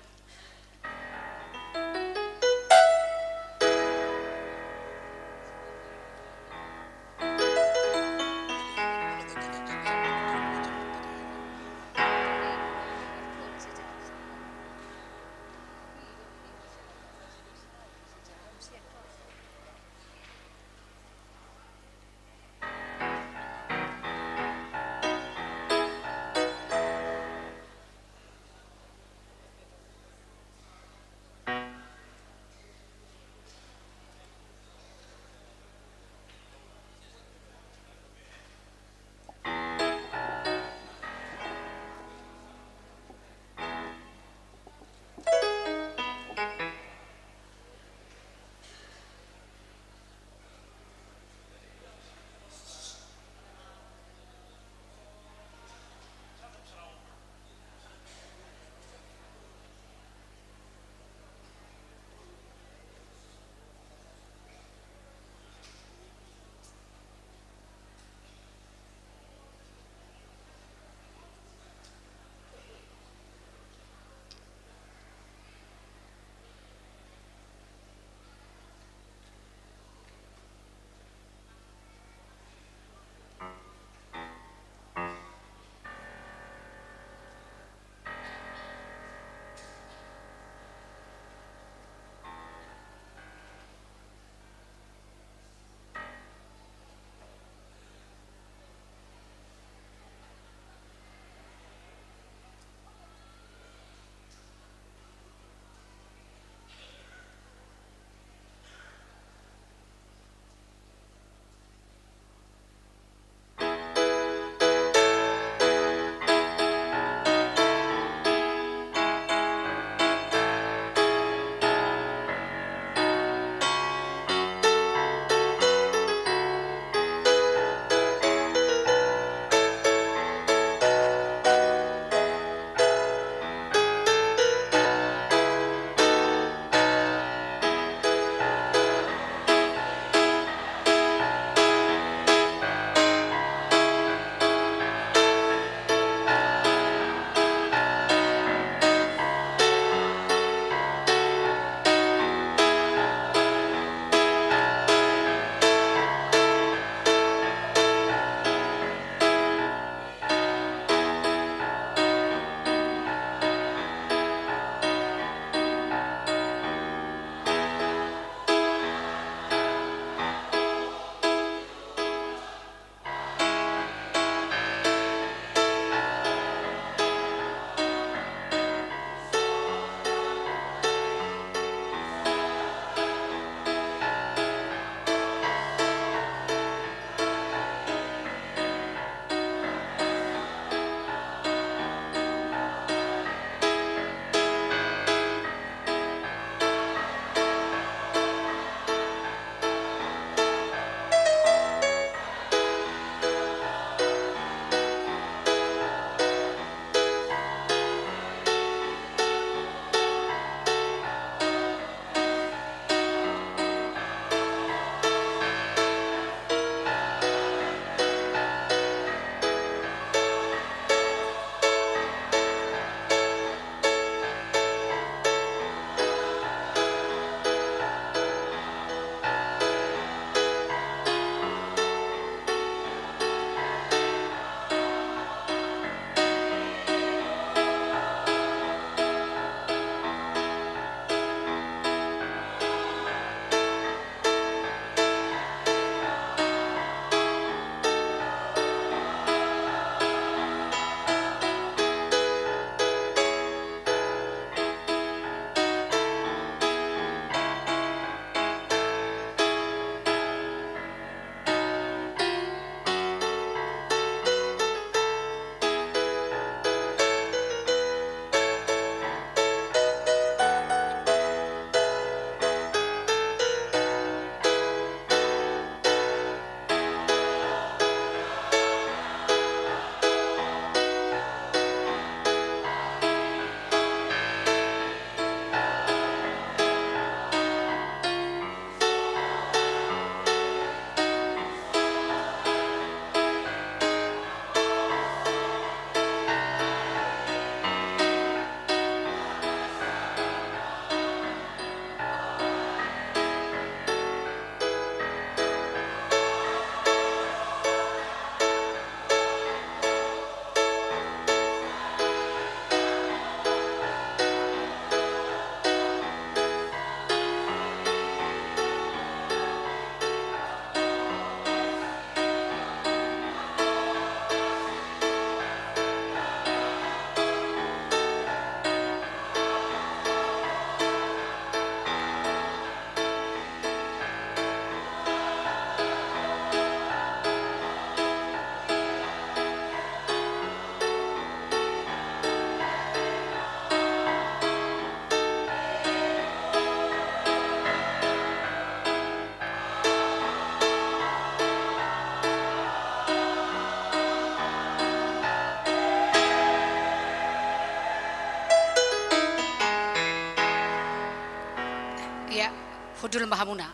hudul mahamuna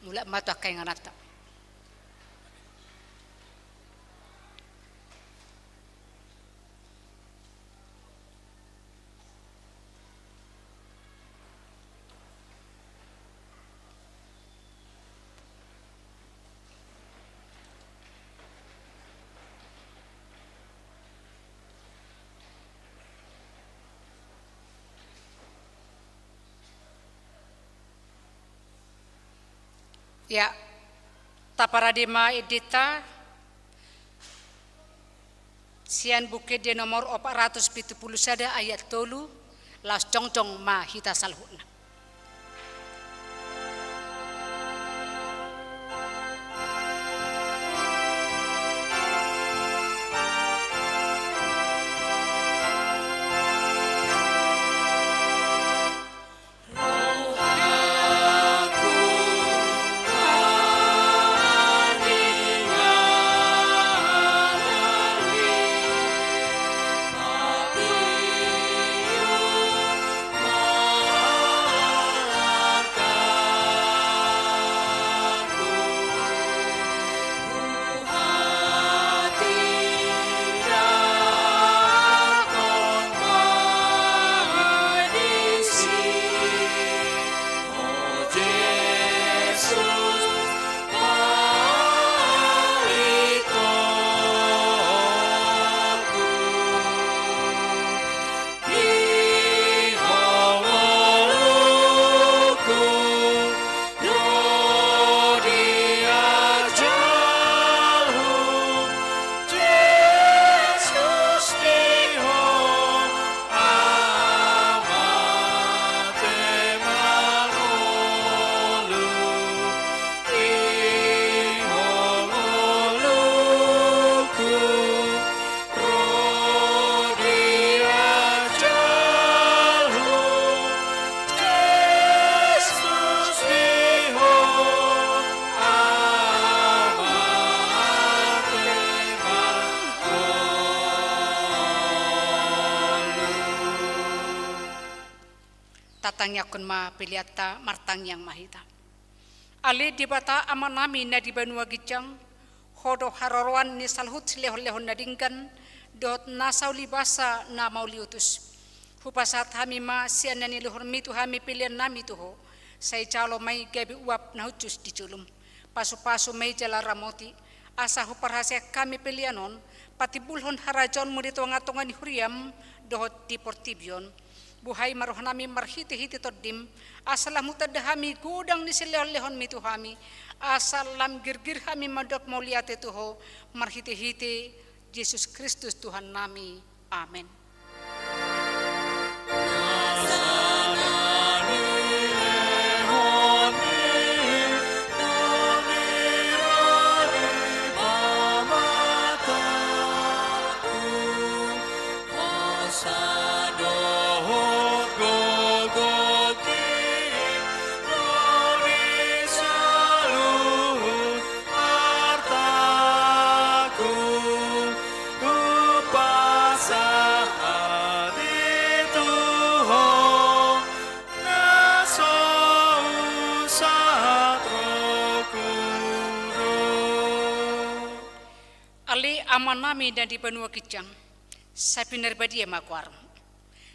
mula mata kay nganata. Ya, taparadema edita sian bukit di nomor 470 sada ayat tolu las congcong ma hita salhuna. Tatangnya kun ma piliata martang yang mahita. Ali di bata amanami na di banua gicang hodo harorwan ni salhut lehon-lehon nadingkan dot nasau libasa na mauliutus. Hupasat hami ma sian nani lehon mitu hami pilihan nami tuho. Say calo mai gabi uap na hucus diculum. Pasu-pasu mai jala ramoti. Asa huparhase kami pilihanon pati bulhon harajon mudito ngatongan huriam dohot di portibion. Buhay marohanami marhiti-hiti todim asalam mutadahami gudang ni silehon mitu hami asalam girgir hami madok mauliate tuho marhiti-hiti Yesus Kristus Tuhan nami. Amin. Amanami dan di benua kicang, saya pinar badia makwarm,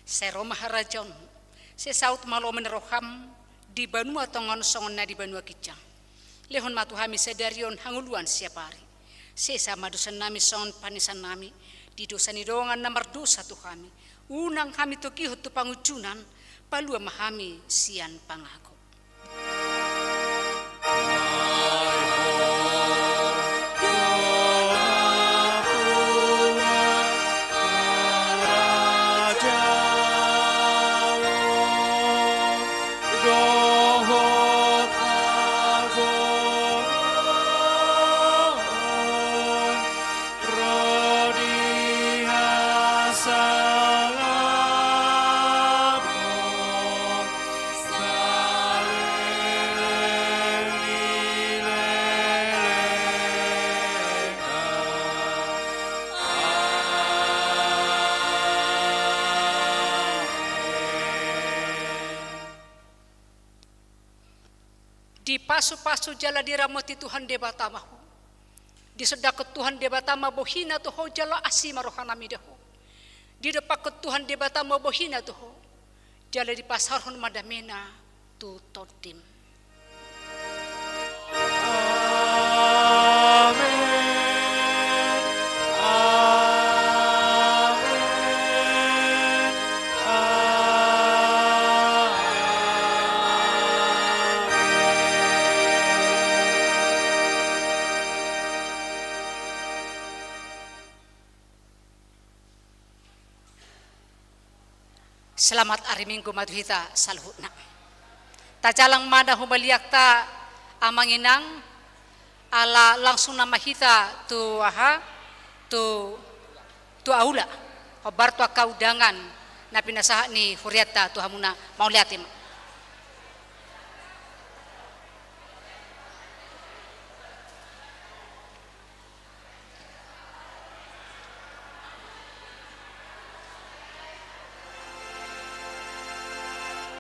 saya Roma harajon, saya saut malo meneroham di benua tongon songon na di benua kicang, lehon matu hami sedarion hanguluan siapa hari, saya sama dosa nami songon panisan nami, di dosa nidongan nomor dosa tu kami, unang kami tokihut tu pangucunan, palua mahami sian pangaku. Sa di pasu-pasu jala diramoti Tuhan debatamahu. Di sedakat Tuhan debatama bohina tuho jala asima rohanami deho. Di depak Tuhan debatama bohina tuho jala di pasarhon madamena tu todim. Selamat hari Minggu maduhita salhutna. Tajalang mana humaliak ta amanginang ala langsung nama hita tu aula. Kabar tu kaudangan na pinasaha ni Huriata tu hamuna mau liatim.